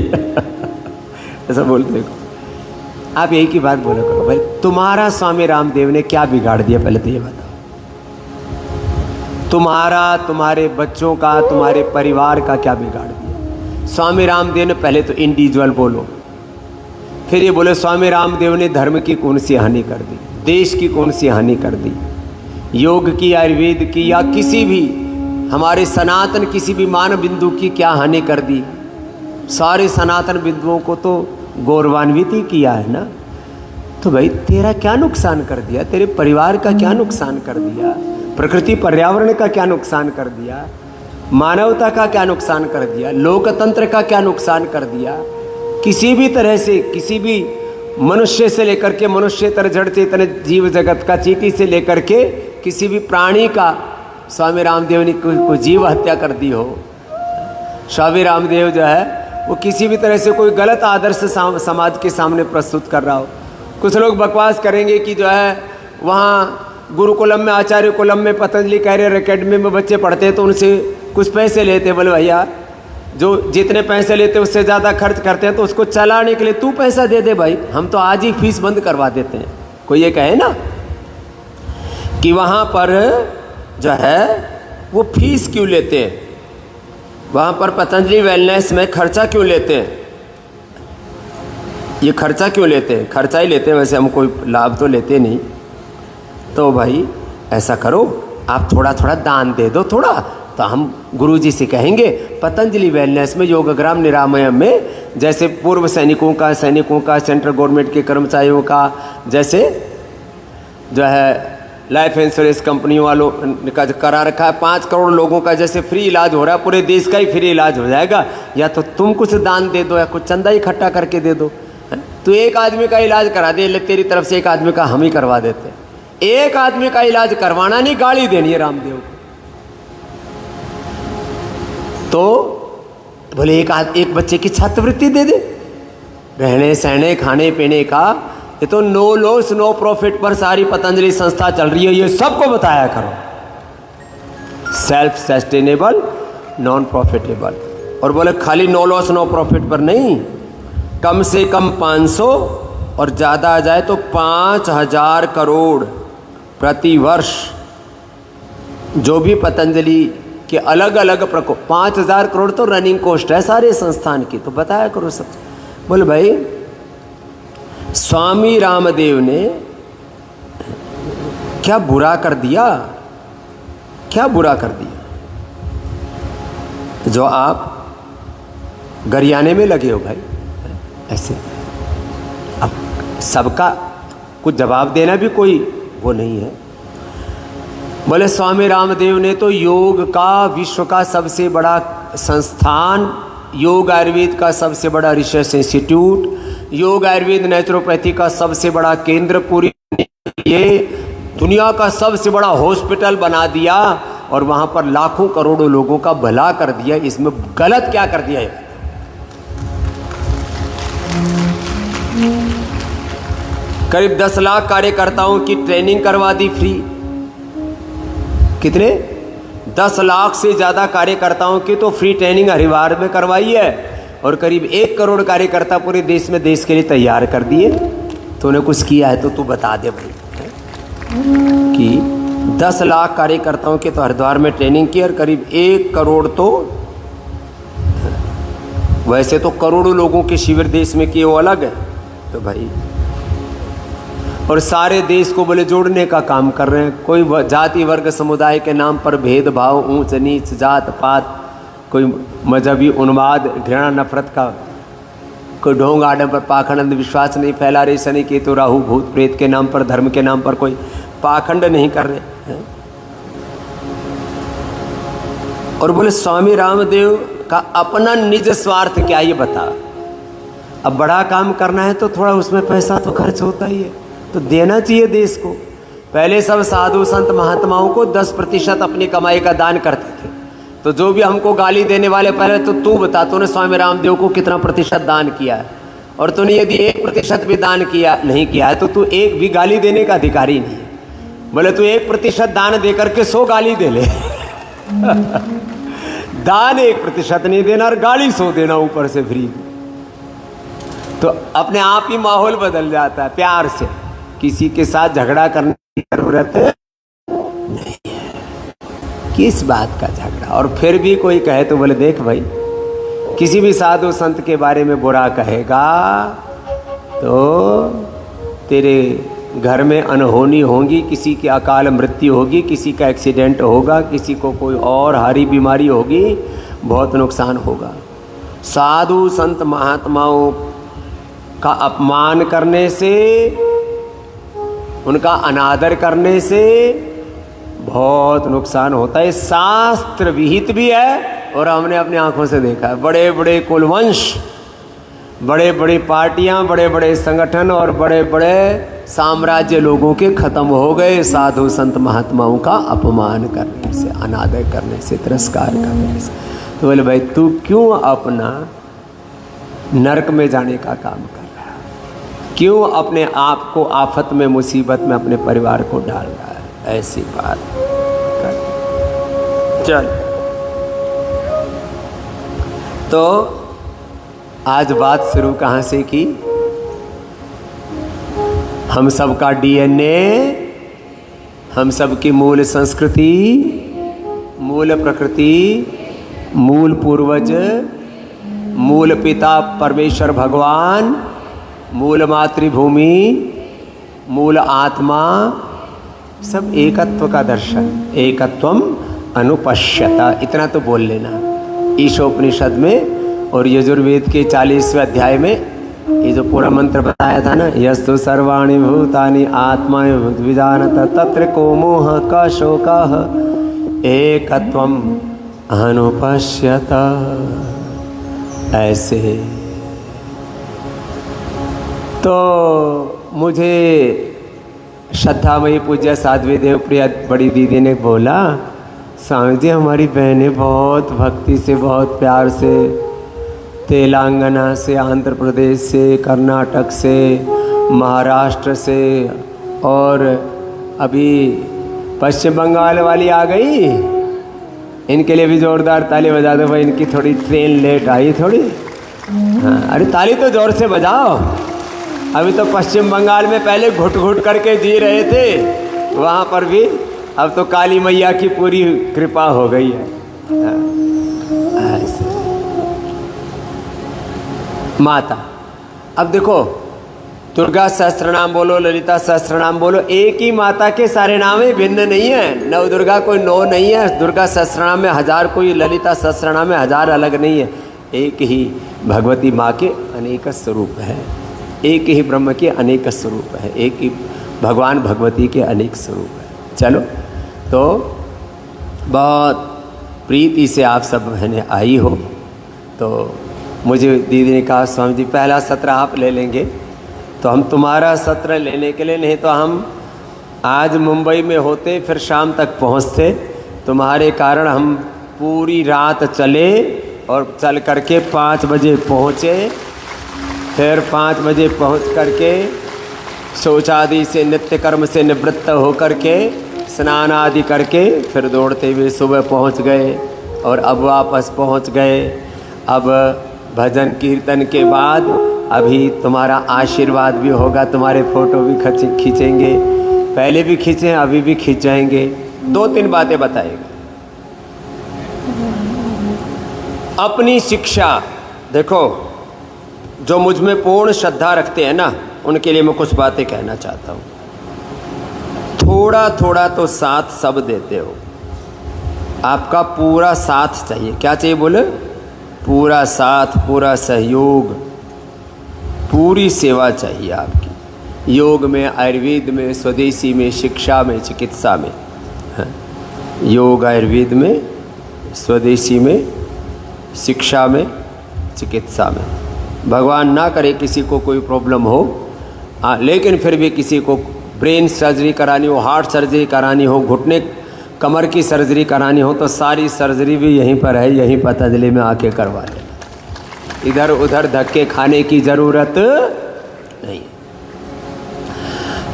ऐसा बोलते हो आप, यही की बात बोला करो। भाई तुम्हारा स्वामी रामदेव ने क्या बिगाड़ दिया, पहले तो ये बताओ। तुम्हारा, तुम्हारे बच्चों का, तुम्हारे परिवार का क्या बिगाड़ दिया? स्वामी रामदेव ने, पहले तो इंडिविजुअल बोलो, फिर ये बोले स्वामी रामदेव ने धर्म की कौन सी हानि कर दी, देश की कौन सी हानि कर दी, योग की, आयुर्वेद की, या किसी भी हमारे सनातन किसी भी मान बिंदु की क्या हानि कर दी? सारे सनातन बिंदुओं को तो गौरवान्वित ही किया है ना। तो भाई तेरा क्या नुकसान कर दिया? तेरे परिवार का क्या नुकसान कर दिया? प्रकृति पर्यावरण का क्या नुकसान कर दिया? मानवता का क्या नुकसान कर दिया? लोकतंत्र का क्या नुकसान कर दिया? किसी भी तरह से, किसी भी मनुष्य से लेकर के मनुष्यतर जड़ चेतन जीव जगत का, चींटी से लेकर के किसी भी प्राणी का स्वामी रामदेव ने कोई जीव हत्या कर दी हो। स्वामी रामदेव जो है वो किसी भी तरह से कोई गलत आदर्श समाज के सामने प्रस्तुत कर रहा हो। कुछ लोग बकवास करेंगे कि जो है वहाँ गुरुकुलम में, आचार्य कुलम में, पतंजलि कैरियर एकेडमी में बच्चे पढ़ते हैं तो उनसे कुछ पैसे लेते। बोले भैया जो जितने पैसे लेते हैं उससे ज़्यादा खर्च करते हैं तो उसको चलाने के लिए तू पैसा दे दे भाई, हम तो आज ही फीस बंद करवा देते हैं। कोई ये कहे ना कि वहाँ पर जो है वो फीस क्यों लेते हैं, वहाँ पर पतंजलि वेलनेस में खर्चा क्यों लेते हैं, ये खर्चा क्यों लेते हैं? खर्चा ही लेते हैं, वैसे हम कोई लाभ तो लेते नहीं। तो भाई ऐसा करो, आप थोड़ा थोड़ा दान दे दो थोड़ा, तो हम गुरुजी से कहेंगे पतंजलि वेलनेस में, योगग्राम निरामयम में, जैसे पूर्व सैनिकों का, सेंट्रल गवर्नमेंट के कर्मचारियों का, जैसे जो है लाइफ इंश्योरेंस कंपनियों वालों का करा रखा है, 5 करोड़ लोगों का जैसे फ्री इलाज हो रहा है, पूरे देश का ही फ्री इलाज हो जाएगा। या तो तुम कुछ दान दे दो या कुछ चंदा इकट्ठा करके दे दो। तो एक आदमी का इलाज करा दे, ले तेरी तरफ से एक आदमी का हम ही करवा देते। एक आदमी का इलाज करवाना नहीं, गाली देनी है रामदेव को। तो बोले एक बच्चे की छात्रवृत्ति दे दे, रहने सहने खाने पीने का। ये तो नो लॉस नो प्रॉफिट पर सारी पतंजलि संस्था चल रही है, ये सबको बताया करो। Self sustainable, non profitable. और बोले खाली नो लॉस नो प्रॉफिट पर नहीं, कम से कम 500 और ज़्यादा आ जाए तो 5000 करोड़ प्रति वर्ष जो भी पतंजलि के अलग अलग प्रकोप, 5000 करोड़ तो रनिंग कॉस्ट है सारे संस्थान की। तो बताया करो सब। बोले भाई स्वामी रामदेव ने क्या बुरा कर दिया? क्या बुरा कर दिया जो आप गरियाने में लगे हो भाई? ऐसे अब सबका कुछ जवाब देना भी कोई वो नहीं है। बोले स्वामी रामदेव ने तो योग का, विश्व का सबसे बड़ा संस्थान, योग आयुर्वेद का सबसे बड़ा रिसर्च इंस्टीट्यूट, योग आयुर्वेद नेचुरोपैथी का सबसे बड़ा केंद्र, पूरी ये दुनिया का सबसे बड़ा हॉस्पिटल बना दिया और वहाँ पर लाखों करोड़ों लोगों का भला कर दिया। इसमें गलत क्या कर दिया है? करीब 10 लाख कार्यकर्ताओं की ट्रेनिंग करवा दी फ्री। कितने? 10 लाख से ज़्यादा कार्यकर्ताओं की तो फ्री ट्रेनिंग हरिद्वार में करवाई है और करीब 1 करोड़ कार्यकर्ता पूरे देश में देश के लिए तैयार कर दिए। तूने कुछ किया है तो तू बता दे भाई कि 10 लाख कार्यकर्ताओं के तो हरिद्वार में ट्रेनिंग की और करीब 1 करोड़ तो, वैसे तो करोड़ों लोगों के शिविर देश में किए वो अलग है। तो भाई और सारे देश को बोले जोड़ने का काम कर रहे हैं। कोई जाति वर्ग समुदाय के नाम पर भेदभाव, ऊंच नीच, जात पात, कोई मजहबी उन्माद, घृणा नफरत का कोई ढोंग आडंबर पाखंड विश्वास नहीं फैला रहे। शनि केतु राहु भूत प्रेत के नाम पर, धर्म के नाम पर कोई पाखंड नहीं कर रहे हैं। और बोले स्वामी रामदेव का अपना निज स्वार्थ क्या, ये बता। अब बड़ा काम करना है तो थोड़ा उसमें पैसा तो खर्च होता ही है, तो देना चाहिए देश को। पहले सब साधु संत महात्माओं को 10% अपनी कमाई का दान करते थे। तो जो भी हमको गाली देने वाले, पहले तो तू बता, तूने स्वामी रामदेव को कितना प्रतिशत दान किया है? और तूने यदि 1% भी दान किया नहीं किया है तो तू एक भी गाली देने का अधिकारी नहीं है। बोले तू 1% दान दे करके 100 गाली दे ले दान 1% नहीं देना और गाली 100 देना ऊपर से फ्री। तो अपने आप ही माहौल बदल जाता है। प्यार से किसी के साथ झगड़ा करने की जरूरत नहीं है। किस बात का झगड़ा? और फिर भी कोई कहे तो बोले देख भाई, किसी भी साधु संत के बारे में बुरा कहेगा तो तेरे घर में अनहोनी होगी, किसी की अकाल मृत्यु होगी, किसी का एक्सीडेंट होगा, किसी को कोई और हारी बीमारी होगी, बहुत नुकसान होगा। साधु संत महात्माओं का अपमान करने से, उनका अनादर करने से बहुत नुकसान होता है। शास्त्र विहित भी है और हमने अपनी आंखों से देखा है। बड़े बड़े कुलवंश, बड़े बड़े पार्टियां, बड़े बड़े संगठन और बड़े बड़े साम्राज्य लोगों के खत्म हो गए साधु संत महात्माओं का अपमान करने से, अनादर करने से, तिरस्कार करने से। तो बोले भाई तू क्यों अपना नरक में जाने का काम कर रहा है? क्यों अपने आप को आफत में, मुसीबत में अपने परिवार को डाल रहा है? ऐसी बात कर। चल, तो आज बात शुरू कहाँ से की? हम सबका डीएनए, हम सबकी मूल संस्कृति, मूल प्रकृति, मूल पूर्वज, मूल पिता परमेश्वर भगवान, मूल मातृभूमि, मूल आत्मा, सब एकत्व का दर्शन। एकत्वम अनुपश्यता, इतना तो बोल लेना। ईशोपनिषद में और यजुर्वेद के 40वें अध्याय में ये जो पूरा मंत्र बताया था ना, यस्तु सर्वाणि भूतानि आत्मा विजानत तत्र को मोह क शोकः एकत्वम अनुपश्यत। ऐसे तो मुझे श्रद्धामयी पूज्य साध्वी देव प्रिया बड़ी दीदी ने बोला, स्वामी जी हमारी बहनें बहुत भक्ति से, बहुत प्यार से तेलंगाना से, आंध्र प्रदेश से, कर्नाटक से, महाराष्ट्र से और अभी पश्चिम बंगाल वाली आ गई। इनके लिए भी जोरदार ताली बजा दो भाई, इनकी थोड़ी ट्रेन लेट आई थोड़ी। हाँ, अरे ताली तो जोर से बजाओ। अभी तो पश्चिम बंगाल में पहले घुट घुट करके जी रहे थे, वहाँ पर भी अब तो काली मैया की पूरी कृपा हो गई है। ऐसे माता, अब देखो दुर्गा सहस्त्रनाम बोलो, ललिता सहस्त्रनाम बोलो, एक ही माता के सारे नाम है, भिन्न नहीं है। नव दुर्गा कोई 9 नहीं है, दुर्गा सहस्त्रनाम में 1000 कोई, ललिता सहस्त्रनाम में 1000 अलग नहीं है। एक ही भगवती माँ के अनेक स्वरूप है, एक ही ब्रह्म के अनेक स्वरूप है, एक ही भगवान भगवती के अनेक स्वरूप है। चलो, तो बहुत प्रीति से आप सब बहनें आई हो। तो मुझे दीदी ने कहा स्वामी जी पहला सत्र आप ले लेंगे, तो हम तुम्हारा सत्र लेने के लिए, नहीं तो हम आज मुंबई में होते फिर शाम तक पहुंचते। तुम्हारे कारण हम पूरी रात चले और चल करके 5 बजे पहुँचे। फिर 5 बजे पहुँच करके शौचादि से, नित्य कर्म से निवृत्त होकर के, स्नान आदि करके फिर दौड़ते हुए सुबह पहुँच गए और अब वापस पहुँच गए। अब भजन कीर्तन के बाद अभी तुम्हारा आशीर्वाद भी होगा, तुम्हारे फोटो भी खींचेंगे, पहले भी खींचे अभी भी खींचेंगे। 2-3 बातें बताएगा। अपनी शिक्षा देखो, जो मुझ में पूर्ण श्रद्धा रखते हैं ना, उनके लिए मैं कुछ बातें कहना चाहता हूँ। थोड़ा थोड़ा तो साथ सब देते हो, आपका पूरा साथ चाहिए। क्या चाहिए बोले? पूरा साथ, पूरा सहयोग, पूरी सेवा चाहिए आपकी। योग में, आयुर्वेद में, स्वदेशी में, शिक्षा में, चिकित्सा में। योग आयुर्वेद में, स्वदेशी में, शिक्षा में, चिकित्सा में। भगवान ना करे किसी को कोई प्रॉब्लम हो, लेकिन फिर भी किसी को ब्रेन सर्जरी करानी हो, हार्ट सर्जरी करानी हो, घुटने कमर की सर्जरी करानी हो, तो सारी सर्जरी भी यहीं पर है, यहीं पतंजलि में आके करवा लेना। इधर उधर धक्के खाने की ज़रूरत नहीं।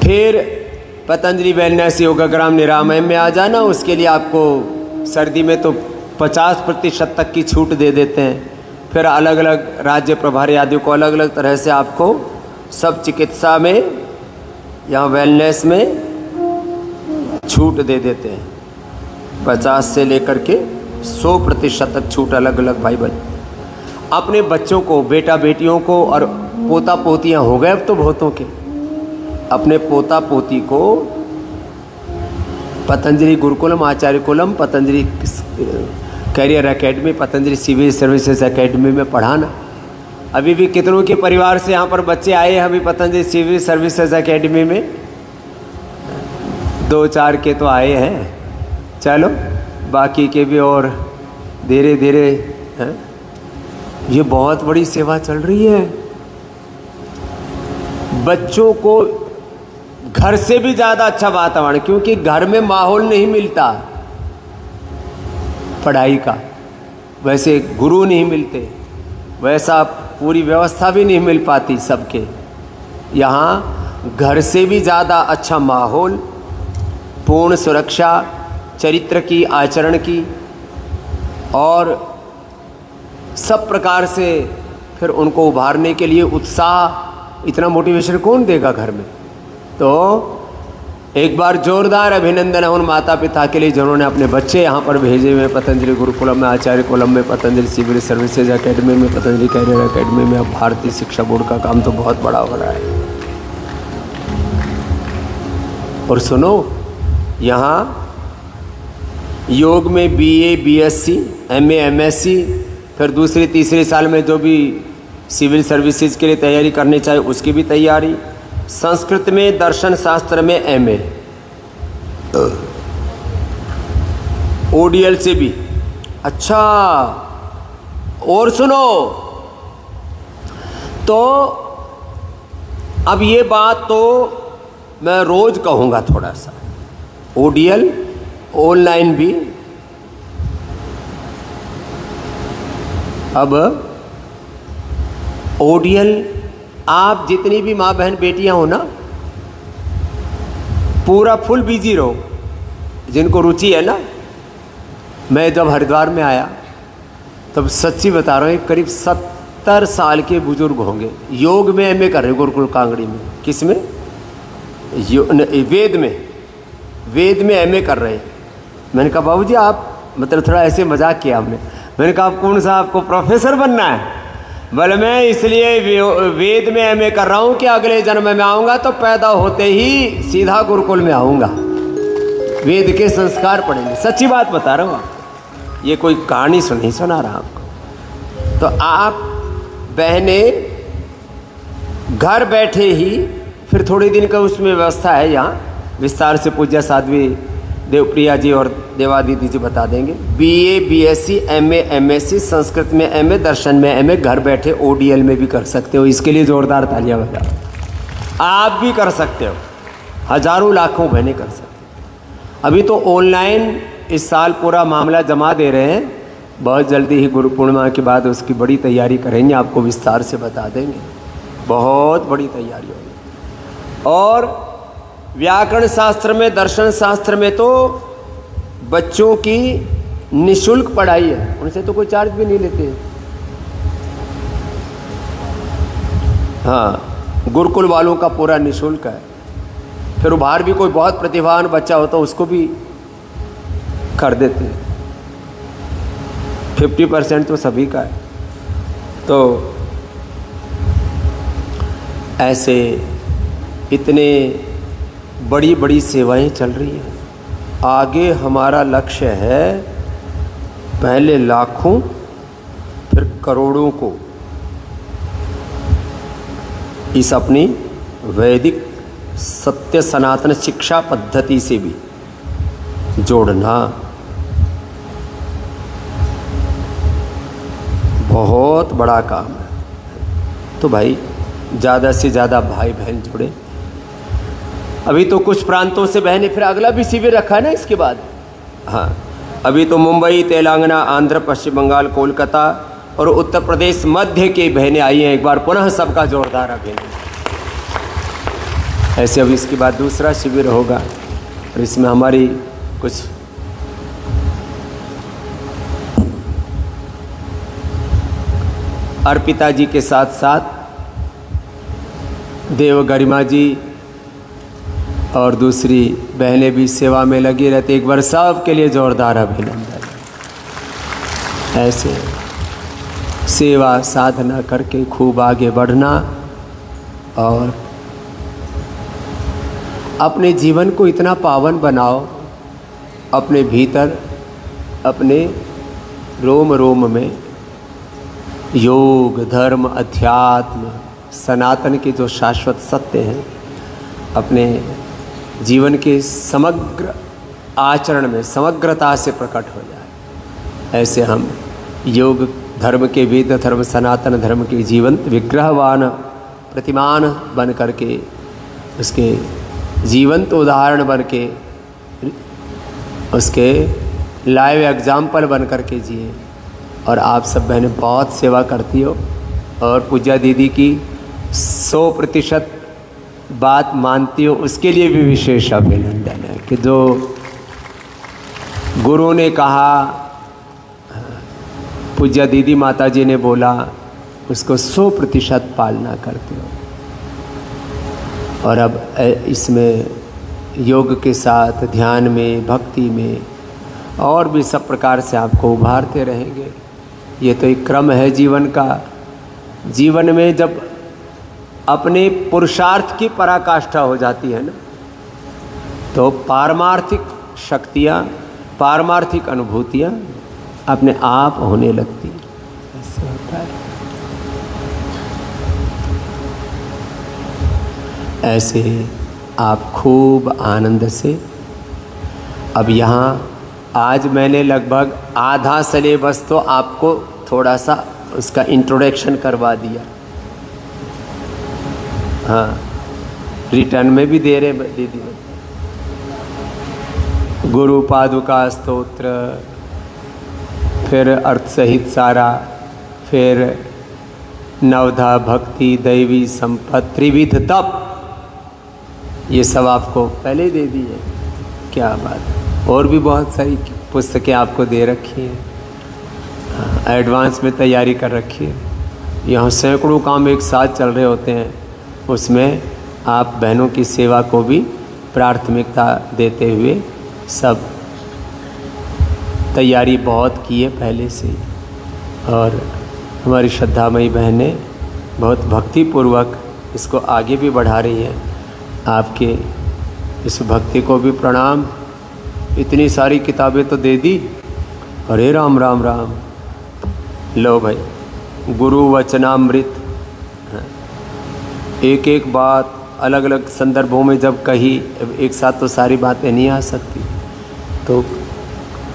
फिर पतंजलि वेलनेस योगाग्राम निरामय में आ जाना। उसके लिए आपको सर्दी में तो 50% तक की छूट दे देते हैं। फिर अलग अलग राज्य प्रभारी आदि को अलग अलग तरह से आपको सब चिकित्सा में या वेलनेस में छूट दे देते हैं। 50 से लेकर के 100% तक छूट अलग अलग भाई बहन। अपने बच्चों को, बेटा बेटियों को, और पोता पोतियां हो गए अब तो बहुतों के, अपने पोता पोती को पतंजलि गुरुकुलम, आचार्य coulomb, Patanjali career academy, Patanjali civil services academy में पढ़ाना। अभी भी कितनों के परिवार से यहाँ पर बच्चे आए हैं अभी पतंजलि सिविल सर्विसेज एकेडमी में, 2-4 के तो आए हैं। चलो बाकी के भी और धीरे धीरे हैं। ये बहुत बड़ी सेवा चल रही है। बच्चों को घर से भी ज़्यादा अच्छा वातावरण, क्योंकि घर में माहौल नहीं मिलता पढ़ाई का, वैसे गुरु नहीं मिलते, वैसा पूरी व्यवस्था भी नहीं मिल पाती सबके। यहाँ घर से भी ज़्यादा अच्छा माहौल, पूर्ण सुरक्षा चरित्र की, आचरण की, और सब प्रकार से फिर उनको उभारने के लिए उत्साह, इतना मोटिवेशन कौन देगा घर में। तो एक बार जोरदार अभिनंदन है उन माता पिता के लिए जिन्होंने अपने बच्चे यहाँ पर भेजे हुए, पतंजलि गुरुकुलम में, आचार्य कुलम में, पतंजलि सिविल सर्विसेज एकेडमी में, पतंजलि कैरियर एकेडमी में। अब भारतीय शिक्षा बोर्ड का काम तो बहुत बड़ा हो रहा है। और सुनो, यहाँ योग में BA, BSc, MA, MSc, फिर दूसरे तीसरे साल में जो भी सिविल सर्विसेज के लिए तैयारी करनी चाहिए उसकी भी तैयारी। संस्कृत में, दर्शन शास्त्र में MA, ODL से भी। अच्छा, और सुनो, तो अब ये बात तो मैं रोज कहूँगा थोड़ा सा। ODL ऑनलाइन भी, अब ODL आप जितनी भी माँ बहन बेटियां हो ना, पूरा फुल बिजी रहो, जिनको रुचि है ना। मैं जब हरिद्वार में आया तब सच्ची बता रहा हूँ, करीब 70 साल के बुजुर्ग होंगे, योग में MA कर रहे, गुरुकुल कांगड़ी में। किस में? वेद में MA कर रहे हैं। मैंने कहा बाबूजी आप, मतलब थोड़ा ऐसे मजाक किया हमने। मैंने कहा आप कौन सा, आपको प्रोफेसर बनना है? बोले मैं इसलिए वेद में MA कर रहा हूँ कि अगले जन्म में आऊँगा तो पैदा होते ही सीधा गुरुकुल में आऊँगा, वेद के संस्कार पढ़ेंगे। सच्ची बात बता रहा हूँ आपको, ये कोई कहानी नहीं सुना रहा आपको। तो आप बहने घर बैठे ही, फिर थोड़े दिन का उसमें व्यवस्था है, यहाँ विस्तार से पूज्य साध्वी देवप्रिया जी और देवा दीदी जी बता देंगे। BA, BSc, MA, MSc, Sanskrit में MA, दर्शन में MA, घर बैठे ODL में भी कर सकते हो। इसके लिए जोरदार तालियां बजाओ। आप भी कर सकते हो, हजारों लाखों बहनें कर सकते हो। अभी तो ऑनलाइन इस साल पूरा मामला जमा दे रहे हैं, बहुत जल्दी ही गुरु पूर्णिमा के बाद उसकी बड़ी तैयारी करेंगे, आपको विस्तार से बता देंगे। बहुत बड़ी तैयारी होगी। और व्याकरण शास्त्र में, दर्शन शास्त्र में तो बच्चों की निःशुल्क पढ़ाई है, उनसे तो कोई चार्ज भी नहीं लेते। हाँ, गुरुकुल वालों का पूरा निःशुल्क है। फिर बाहर भी कोई बहुत प्रतिभावान बच्चा होता है उसको भी कर देते हैं। 50% तो सभी का है। तो ऐसे इतने बड़ी बड़ी सेवाएं चल रही हैं। आगे हमारा लक्ष्य है पहले लाखों फिर करोड़ों को इस अपनी वैदिक सत्य सनातन शिक्षा पद्धति से भी जोड़ना। बहुत बड़ा काम है। तो भाई ज़्यादा से ज़्यादा भाई बहन जुड़े। अभी तो कुछ प्रांतों से बहनें, फिर अगला भी शिविर रखा है ना इसके बाद। हाँ, अभी तो मुंबई, तेलंगाना, आंध्र, पश्चिम बंगाल, कोलकाता और उत्तर प्रदेश मध्य की बहनें आई हैं। एक बार पुनः सबका जोरदार अभिनंदन। ऐसे अभी इसके बाद दूसरा शिविर होगा और इसमें हमारी कुछ अर्पिता जी के साथ साथ देव गरिमा जी और दूसरी बहनें भी सेवा में लगी रहती। एक बार सब के लिए जोरदार अभिनंदन। ऐसे सेवा साधना करके खूब आगे बढ़ना और अपने जीवन को इतना पावन बनाओ, अपने भीतर, अपने रोम रोम में योग, धर्म, अध्यात्म, सनातन के जो शाश्वत सत्य हैं अपने जीवन के समग्र आचरण में समग्रता से प्रकट हो जाए। ऐसे हम योग धर्म के, वेद धर्म, सनातन धर्म के जीवंत विग्रहवान प्रतिमान बन करके, उसके जीवंत उदाहरण बन के, उसके लाइव एग्जाम्पल बन करके जिए। और आप सब बहनें बहुत सेवा करती हो और पूजा दीदी की 100% बात मानती हो, उसके लिए भी विशेष अभिनंदन है कि जो गुरु ने कहा, पूज्य दीदी माता जी ने बोला, उसको 100% पालना करते हो। और अब इसमें योग के साथ ध्यान में, भक्ति में और भी सब प्रकार से आपको उभारते रहेंगे। ये तो एक क्रम है जीवन का। जीवन में जब अपने पुरुषार्थ की पराकाष्ठा हो जाती है ना, तो पारमार्थिक शक्तियाँ, पारमार्थिक अनुभूतियाँ अपने आप होने लगती हैं। ऐसे होता है। ऐसे आप खूब आनंद से, अब यहाँ आज मैंने लगभग आधा सिलेबस तो आपको थोड़ा सा उसका इंट्रोडक्शन करवा दिया। हाँ, रिटर्न में भी दे रहे दीदी। गुरु पादुका स्तोत्र, फिर अर्थ सहित सारा, फिर नवधा भक्ति, दैवी संपत्ति, त्रिविध तप, ये सब आपको पहले ही दे दी है। क्या बात है। और भी बहुत सारी पुस्तकें आपको दे रखी हैं, एडवांस में तैयारी कर रखी है। यहाँ सैकड़ों काम एक साथ चल रहे होते हैं, उसमें आप बहनों की सेवा को भी प्राथमिकता देते हुए सब तैयारी बहुत की है पहले से। और हमारी श्रद्धामयी बहनें बहुत भक्तिपूर्वक इसको आगे भी बढ़ा रही हैं। आपके इस भक्ति को भी प्रणाम। इतनी सारी किताबें तो दे दी। अरे राम राम राम। लो भाई, गुरु वचनामृत, एक एक बात अलग अलग संदर्भों में जब कही, एक साथ तो सारी बातें नहीं आ सकती, तो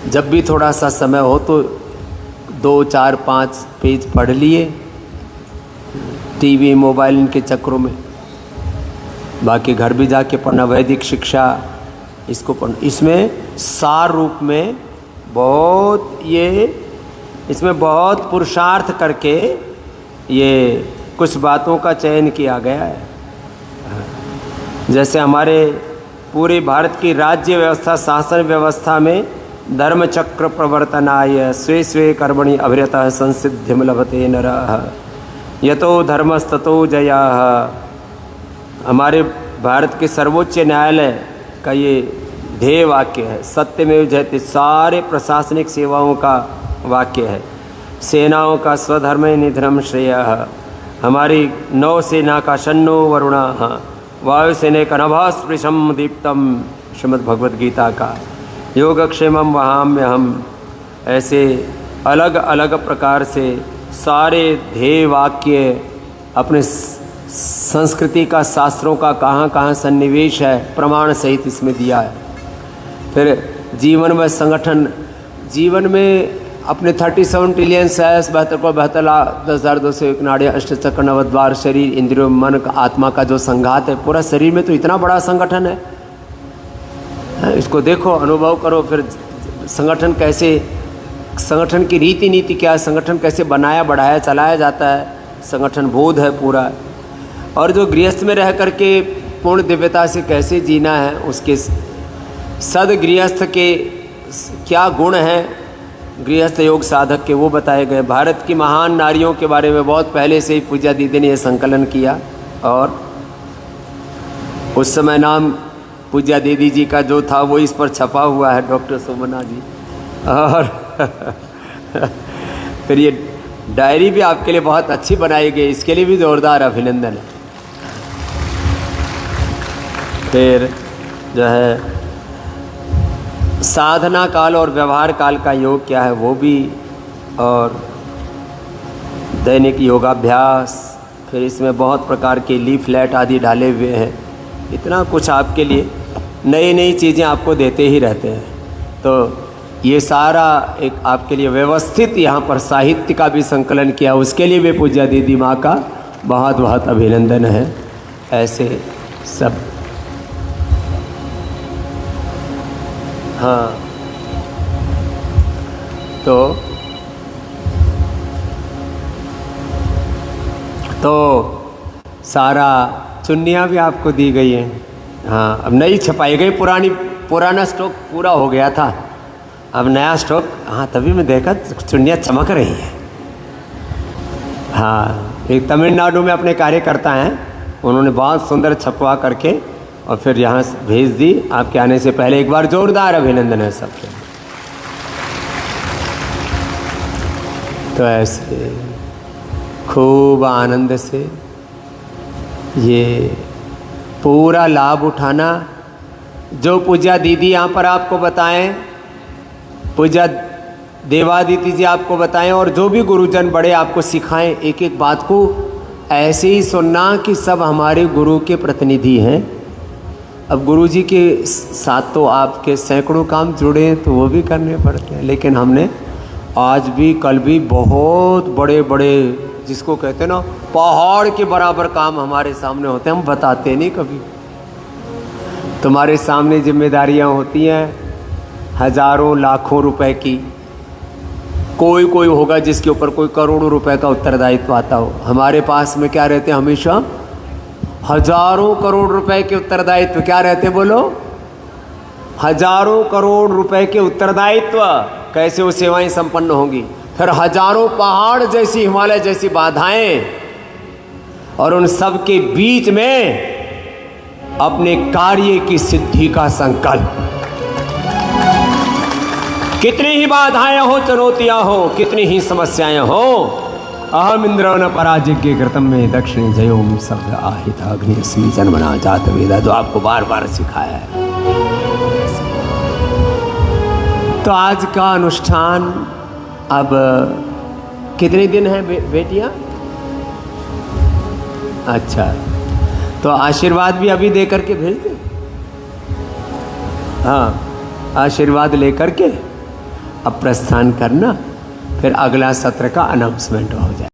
जब भी थोड़ा सा समय हो तो 2, 4, 5 पेज पढ़ लिए, टीवी मोबाइल इनके चक्रों में। बाकी घर भी जाके पढ़ना, वैदिक शिक्षा इसको पढ़ना। इसमें सार रूप में बहुत इसमें बहुत पुरुषार्थ करके ये कुछ बातों का चयन किया गया है। जैसे हमारे पूरे भारत की राज्य व्यवस्था, शासन व्यवस्था में धर्म चक्र प्रवर्तनाय स्वे स्वे कर्मणि अभिरतः संसिद्धिम लभते नरः यतो धर्मस्ततो जयः। हमारे भारत के सर्वोच्च न्यायालय का ये ध्येय वाक्य है, सत्यमेव जयते। सारे प्रशासनिक सेवाओं का वाक्य है। सेनाओं का स्वधर्म निधनम श्रेयः। हमारी नौसेना का शन्नो वरुणः, वायुसेना का नभस्पृशम दीप्तम, श्रीमद् भगवद गीता का योगक्षेमम वहाम्यहम्। ऐसे अलग अलग प्रकार से सारे ध्येय वाक्य अपने संस्कृति का, शास्त्रों का कहाँ कहाँ सन्निवेश है प्रमाण सहित इसमें दिया है। फिर जीवन में संगठन, जीवन में अपने 37 ट्रिलियन सेल्स, 72,72,10,201 नाड़ी, अष्टचक्र, नवद्वार, शरीर, इंद्रियों, मन, आत्मा का जो संघात है, पूरा शरीर में तो इतना बड़ा संगठन है। इसको देखो, अनुभव करो। फिर संगठन कैसे, संगठन की रीति नीति क्या है, संगठन कैसे बनाया बढ़ाया चलाया जाता है, संगठन बोध है पूरा। और जो गृहस्थ में रह करके पूर्ण दिव्यता से कैसे जीना है, उसके सदगृहस्थ के क्या गुण हैं, गृहस्थ योग साधक के, वो बताए गए। भारत की महान नारियों के बारे में बहुत पहले से ही पूज्य दीदी ने यह संकलन किया। और उस समय नाम पूज्य दीदी जी का जो था वो इस पर छपा हुआ है, डॉक्टर सोमना जी। और फिर ये डायरी भी आपके लिए बहुत अच्छी बनाई गई, इसके लिए भी जोरदार अभिनंदन है। फिर जो है साधना काल और व्यवहार काल का योग क्या है वो भी, और दैनिक योगाभ्यास, फिर इसमें बहुत प्रकार के लीफलेट आदि डाले हुए हैं। इतना कुछ आपके लिए नई नई चीज़ें आपको देते ही रहते हैं। तो ये सारा एक आपके लिए व्यवस्थित यहाँ पर साहित्य का भी संकलन किया, उसके लिए भी पूज्य दीदी माँ का बहुत बहुत अभिनंदन है। ऐसे सब हाँ, तो सारा चुन्नियाँ भी आपको दी गई हैं। हाँ, अब नई छपाई गई, पुराना स्टॉक पूरा हो गया था, अब नया स्टॉक। हाँ, तभी मैं देखा चुन्नियाँ चमक रही हैं। हाँ, एक तमिलनाडु में अपने कार्यकर्ता हैं, उन्होंने बहुत सुंदर छपवा करके और फिर यहाँ भेज दी आपके आने से पहले। एक बार जोरदार अभिनंदन है सबके। तो ऐसे खूब आनंद से ये पूरा लाभ उठाना, जो पूज्या दीदी यहाँ पर आपको बताएं, पूज्या देवादिति जी आपको बताएं, और जो भी गुरुजन बड़े आपको सिखाएं, एक एक बात को ऐसे ही सुनना कि सब हमारे गुरु के प्रतिनिधि हैं। अब गुरु जी के साथ तो आपके सैकड़ों काम जुड़े हैं, तो वो भी करने पड़ते हैं, लेकिन हमने आज भी कल भी बहुत बड़े बड़े, जिसको कहते हैं ना पहाड़ के बराबर काम हमारे सामने होते हैं, हम बताते नहीं कभी। तुम्हारे सामने जिम्मेदारियां होती हैं हजारों लाखों रुपए की, कोई होगा जिसके ऊपर कोई करोड़ों रुपए का उत्तरदायित्व आता हो। हमारे पास में क्या रहते हैं हमेशा? हजारों करोड़ रुपए के उत्तरदायित्व। क्या रहते बोलो? हजारों करोड़ रुपए के उत्तरदायित्व। कैसे वो सेवाएं संपन्न होंगी? फिर हजारों पहाड़ जैसी, हिमालय जैसी बाधाएं, और उन सब के बीच में अपने कार्य की सिद्धि का संकल्प। कितनी ही बाधाएं हो, चुनौतियां हो, कितनी ही समस्याएं हो, अहम इंद्र न पराजय कृतम में दक्षिण जयोम सब आहित अग्निस्मी जन्मना जात वेदा, जो आपको बार बार सिखाया है। तो आज का अनुष्ठान अब कितने दिन है बेटियां? अच्छा, तो आशीर्वाद भी अभी दे करके भेज दे। हाँ, आशीर्वाद लेकर के अब प्रस्थान करना, फिर अगला सत्र का अनाउंसमेंट हो जाए।